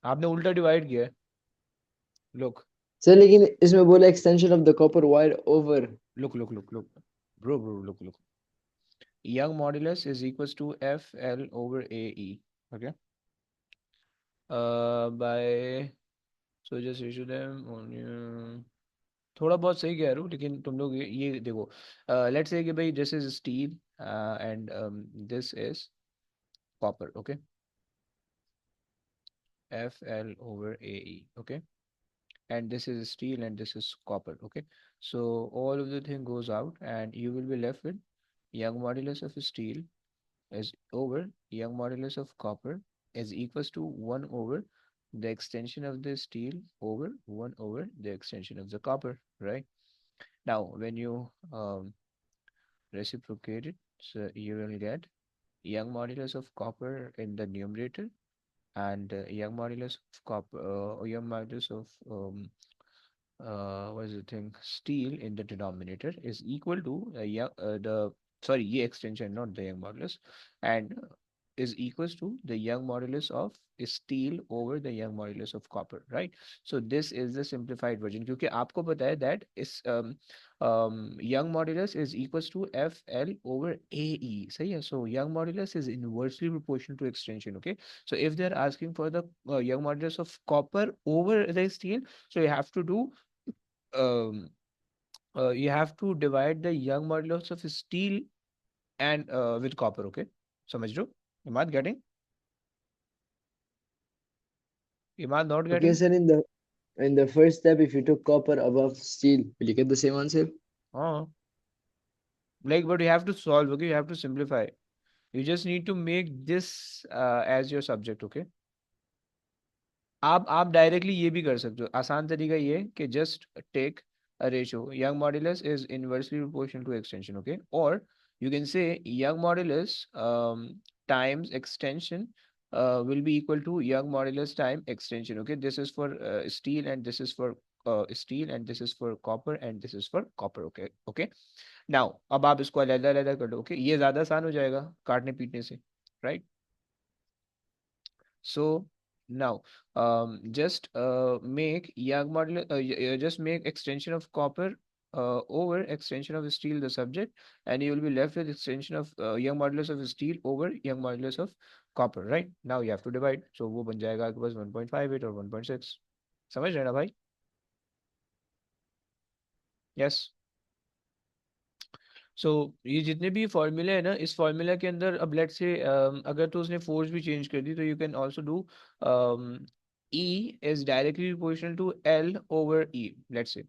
आपने उल्टा divide किया है। Look Sir, लेकिन इसमें बोला extension of the copper wire over. Look look look look, bro look look, young modulus is equals to FL over AE. Okay. By, so just issue them on थोड़ा बहुत सही कह रहा हूँ, लेकिन तुम लोग ये देखो, लेट्स से कि भाई this is steel and this is copper, okay? FL over AE, okay? And this is steel and this is copper, okay? So all of the thing goes out and you will be left with young modulus of steel is over young modulus of copper is equals to 1 over the extension of the steel over 1 over the extension of the copper, right? Now when you reciprocate it, so you will get young modulus of copper in the numerator and young modulus of copper, young modulus of what is the thing, steel in the denominator is equal to the, sorry, ye extension, not the young modulus, and is equals to the young modulus of steel over the young modulus of copper, right? So this is the simplified version, क्योंकि आपको पता है that is young modulus is equals to FL over AE, सही है? So young modulus is inversely proportional to extension, okay? So if they are asking for the young modulus of copper over the steel, so you have to do um, You have to divide the young modulus of steel and with copper. Okay, समझ रहे हो? Imad getting? Imad not Okay, getting? sir, in the first step, if you took copper above steel, will you get the same answer? हाँ, like, but you have to solve. Okay, you have to simplify. You just need to make this as your subject. Okay. आप directly ये भी कर सकते हो, आसान तरीका ये है कि just take a ratio, Young modulus is inversely proportional to extension. Okay, और you can say Young modulus times extension will be equal to young modulus time extension. Okay, this is for steel and this is for steel and this is for copper and this is for copper. Okay, okay. Now अब आप इसको अलग अलग कर दो. Okay, ये ज्यादा आसान हो जाएगा काटने पीटने से, right? So now, just make young model, just make extension of copper over extension of steel the subject, and you will be left with extension of young modulus of steel over young modulus of copper. Right now you have to divide. So वो बन जाएगा आपके पास 1.58 और 1.6. समझ रहे ना भाई? Yes. सो ये जितने भी फॉर्मूले है ना, इस फॉर्मूला के अंदर अब लेट से अगर तो उसने फोर्स भी चेंज कर दी, तो you can also do E is directly proportional to L over E, let's say.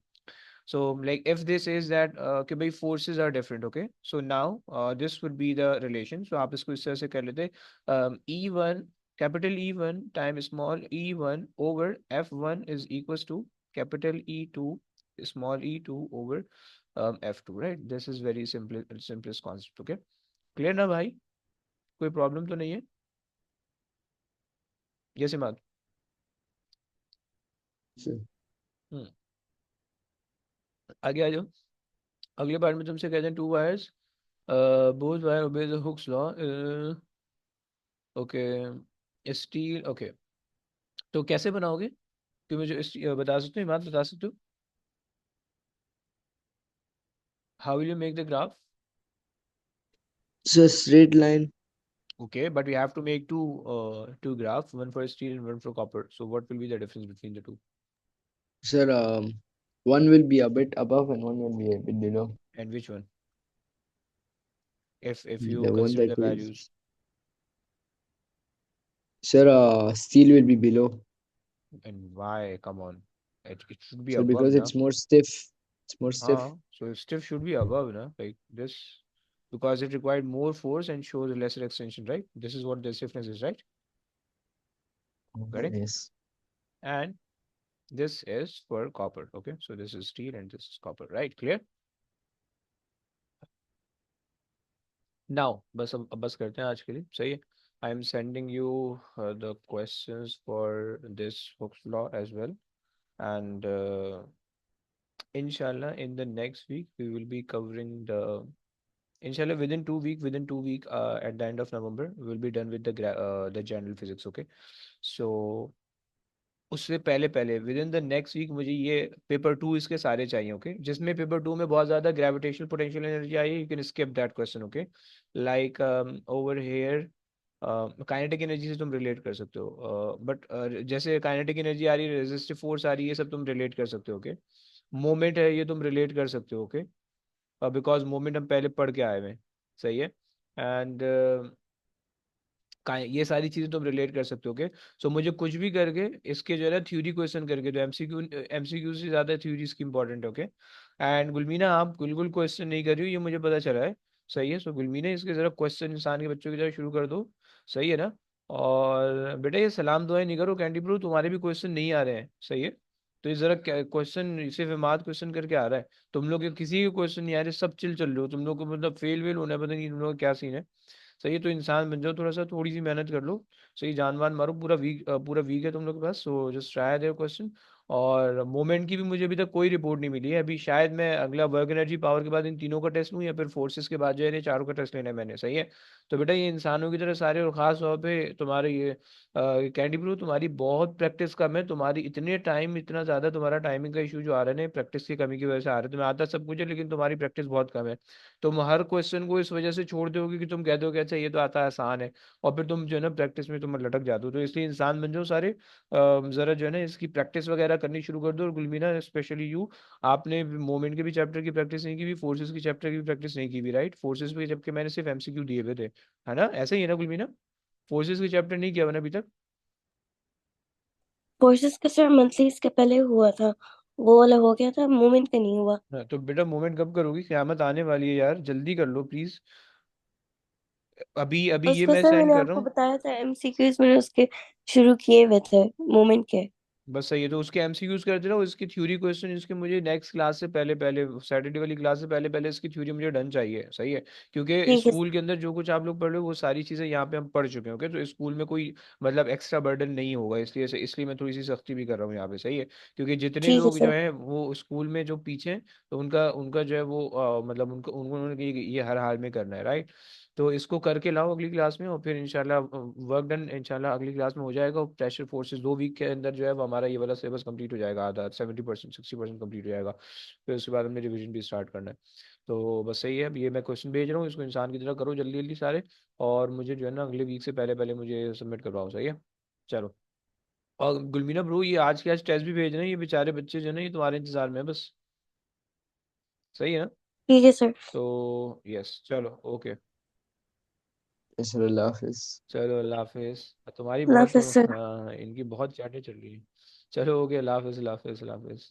So like if this is that कि भाई forces are different. Okay, so now this would be the relation. So आप इसको इस तरह से कर लेते E1, capital E1 times small e1 over F1 is equals to capital E2 small e2 over F2, right? This is very simple, simplest concept. Okay, clear ना भाई? कोई प्रॉब्लम तो नहीं है? यस इमाद. Sure. हम्म, आगे आ जाओ. अगले बार में तुमसे कहते हैं to wires, both wire obey the Hooke's law. Okay, steel. Okay, तो कैसे बनाओगे? तुम मुझे बता सकते हो, बात बता सकते हो? How will you make the graph? So straight line, okay, but we have to make two graph, one for steel and one for copper. So what will be the difference between the two? sir. One will be a bit above and one will be a bit below. And which one? If you The one consider that the will, values. sir, steel will be below. And why? Come on. It should be Sir, above because now. it's more stiff. It's more stiff. So stiff should be above now, like this, because it required more force and shows a lesser extension, right? This is what the stiffness is, right? Correct. Yes. And this is for copper. Okay, so this is steel and this is copper, right? Clear? Now, अब बस करते हैं आज के लिए, सही है? I am sending you the questions for this Hooke's law as well, and inshallah in the next week we will be covering the, inshallah within 2 week at the end of November we will be done with the general physics. Okay, so उससे पहले पहले within the next week मुझे ये paper two इसके सारे चाहिए. Okay, जिसमें paper two में बहुत ज्यादा ग्रेविटेशनल पोटेंशियल एनर्जी आई है, you can skip that question. Okay, like over here kinetic energy से तुम रिलेट कर सकते हो, बट जैसे काइनेटिक एनर्जी आ रही है, रेजिस्टिव फोर्स आ रही है, ये सब तुम रिलेट कर सकते हो. ओके, मोमेंट है ये तुम रिलेट कर सकते हो. ओके, बिकॉज मोमेंट हम पहले पढ़ के आए हुए हैं. सही है. एंड ये सारी चीजें तुम रिलेट कर सकते हो. ओके, सो मुझे कुछ भी करके इसके जो है ना थ्योरी क्वेश्चन करके, तो एमसीक्यू से ज्यादा थ्योरी इसकी इंपॉर्टेंट है. ओके, एंड गुलमीना आप बिल्कुल क्वेश्चन नहीं कर रही हो, ये मुझे पता चला है. सही है. सो गुलमीना इसके जरा क्वेश्चन इंसान के बच्चों की तरह शुरू कर दो. सही है ना? और बेटा ये सलाम दुआएं नहीं करो, कैंडी ब्रो तुम्हारे भी क्वेश्चन नहीं आ रहे हैं. सही है. तो ये जरा क्वेश्चन सिर्फ इमाद क्वेश्चन करके आ रहा है, तुम लोग के किसी के क्वेश्चन नहीं आ रहे, सब चिल चल रहे हो तुम लोग को, मतलब फेल वेल होना है, पता नहीं तुम लोग का क्या सीन है. सही है, तो इंसान बन जाओ थोड़ा सा, थोड़ी सी मेहनत कर लो. सही, जान वान मारो, पूरा वीक है तुम लोग के पास. So just try their question. और मोमेंट की भी मुझे अभी तक कोई रिपोर्ट नहीं मिली है. अभी शायद मैं अगला वर्क एनर्जी पावर के बाद इन तीनों का टेस्ट लूँ, या फिर फोर्सेस के बाद जो है, चारों का टेस्ट लेना है मैंने. सही है. तो बेटा ये इंसानों की तरह सारे, और खास तौर पे तुम्हारे ये कैंडी ब्रू, तुम्हारी बहुत प्रैक्टिस कम है. तुम्हारी इतने टाइम, इतना ज्यादा तुम्हारा टाइमिंग का इशू जो आ रहा है ना, प्रैक्टिस की कमी की वजह से आ रहा है. तुम्हें आता सब कुछ है लेकिन तुम्हारी प्रैक्टिस बहुत कम है. तुम हर क्वेश्चन को इस वजह से छोड़ दोगे कि तुम कहते हो कि अच्छा ये तो आता है, आसान है, और फिर तुम जो है ना प्रैक्टिस में तुम लटक जाते हो. तो इसलिए इंसान बन जाओ सारे, जरा जो है ना इसकी प्रैक्टिस वगैरह करनी शुरू कर दो। और गुलमीना स्पेशली यू, आपने मोमेंट के भी चैप्टर की प्रैक्टिस नहीं की हुई, फोर्सेस की चैप्टर की भी प्रैक्टिस नहीं की हुई, राइट? फोर्सेस पे जबकि मैंने सिर्फ एमसीक्यू दिए हुए थे, है ना? ऐसा ही है ना गुलमीना? फोर्सेस की चैप्टर नहीं किया मैंने अभी तक। फोर्सेस का सर मंथली इसके पहले हुआ था, वो वाला हो गया था, मूवमेंट का नहीं हुआ। हाँ, तो बेटा मोमेंट कब करोगी? क़यामत आने वाली है यार, जल्दी कर लो प्लीज। अभी अभी ये उसका मैं सर सेंड मैंने कर रहा आपको हूँ। बताया था, एमसीक्यूज मैंने उसके शुरू किए हुए थे मूवमेंट के। बस सही है, तो उसके एमसीक्यूज कर देना, उसकी थ्योरी क्वेश्चन इसके मुझे नेक्स्ट क्लास से पहले पहले, सैटरडे वाली क्लास से पहले पहले इसकी थ्योरी मुझे डन चाहिए, सही है? क्योंकि ठीक है स्कूल के अंदर जो कुछ आप लोग पढ़ रहे हो वो सारी चीज़ें यहाँ पे हम पढ़ चुके हैं, ओके? तो स्कूल में कोई मतलब एक्स्ट्रा बर्डन नहीं होगा, इसलिए इसलिए मैं थोड़ी सी सख्ती भी कर रहा हूँ यहाँ पे, सही है? क्योंकि जितने ठीक है लोग जो सर। हैं वो स्कूल में जो पीछे हैं, तो उनका उनका जो है वो मतलब उनको उन्होंने ये हर हाल में करना है, राइट? तो इसको करके लाओ अगली क्लास में, और फिर इंशाल्लाह वर्क डन इंशाल्लाह अगली क्लास में हो जाएगा। और प्रेशर फोर्सेस 2 वीक के अंदर जो है वो हमारा ये वाला सिलेबस कंप्लीट हो जाएगा, आधा 70% 60% कंप्लीट हो जाएगा। फिर उसके बाद हमने रिवीजन भी स्टार्ट करना है। तो बस सही है, अब ये मैं क्वेश्चन भेज रहा हूँ, इसको इंसान की तरह करो जल्दी जल्दी सारे। और मुझे जो है ना अगले वीक से पहले पहले मुझे सबमिट करवाओ, सही है? चलो। और गुलमीना ब्रो, ये आज के आज टेस्ट भी भेज रहे हैं ये बेचारे बच्चे जो है ना, ये तुम्हारे इंतजार में है बस। सही है ना? ठीक है सर। तो यस, चलो okay. Yes, sir, Allah Hafiz. चलो अल्लाह हाफिज। तुम्हारी अल्लाह बहुत हाफिज सर। हाँ, इनकी बहुत चैटें चल रही हैं। चलो ओके, अल्लाह हाफिज, अल्लाह हाफिज, अल्लाह हाफिज।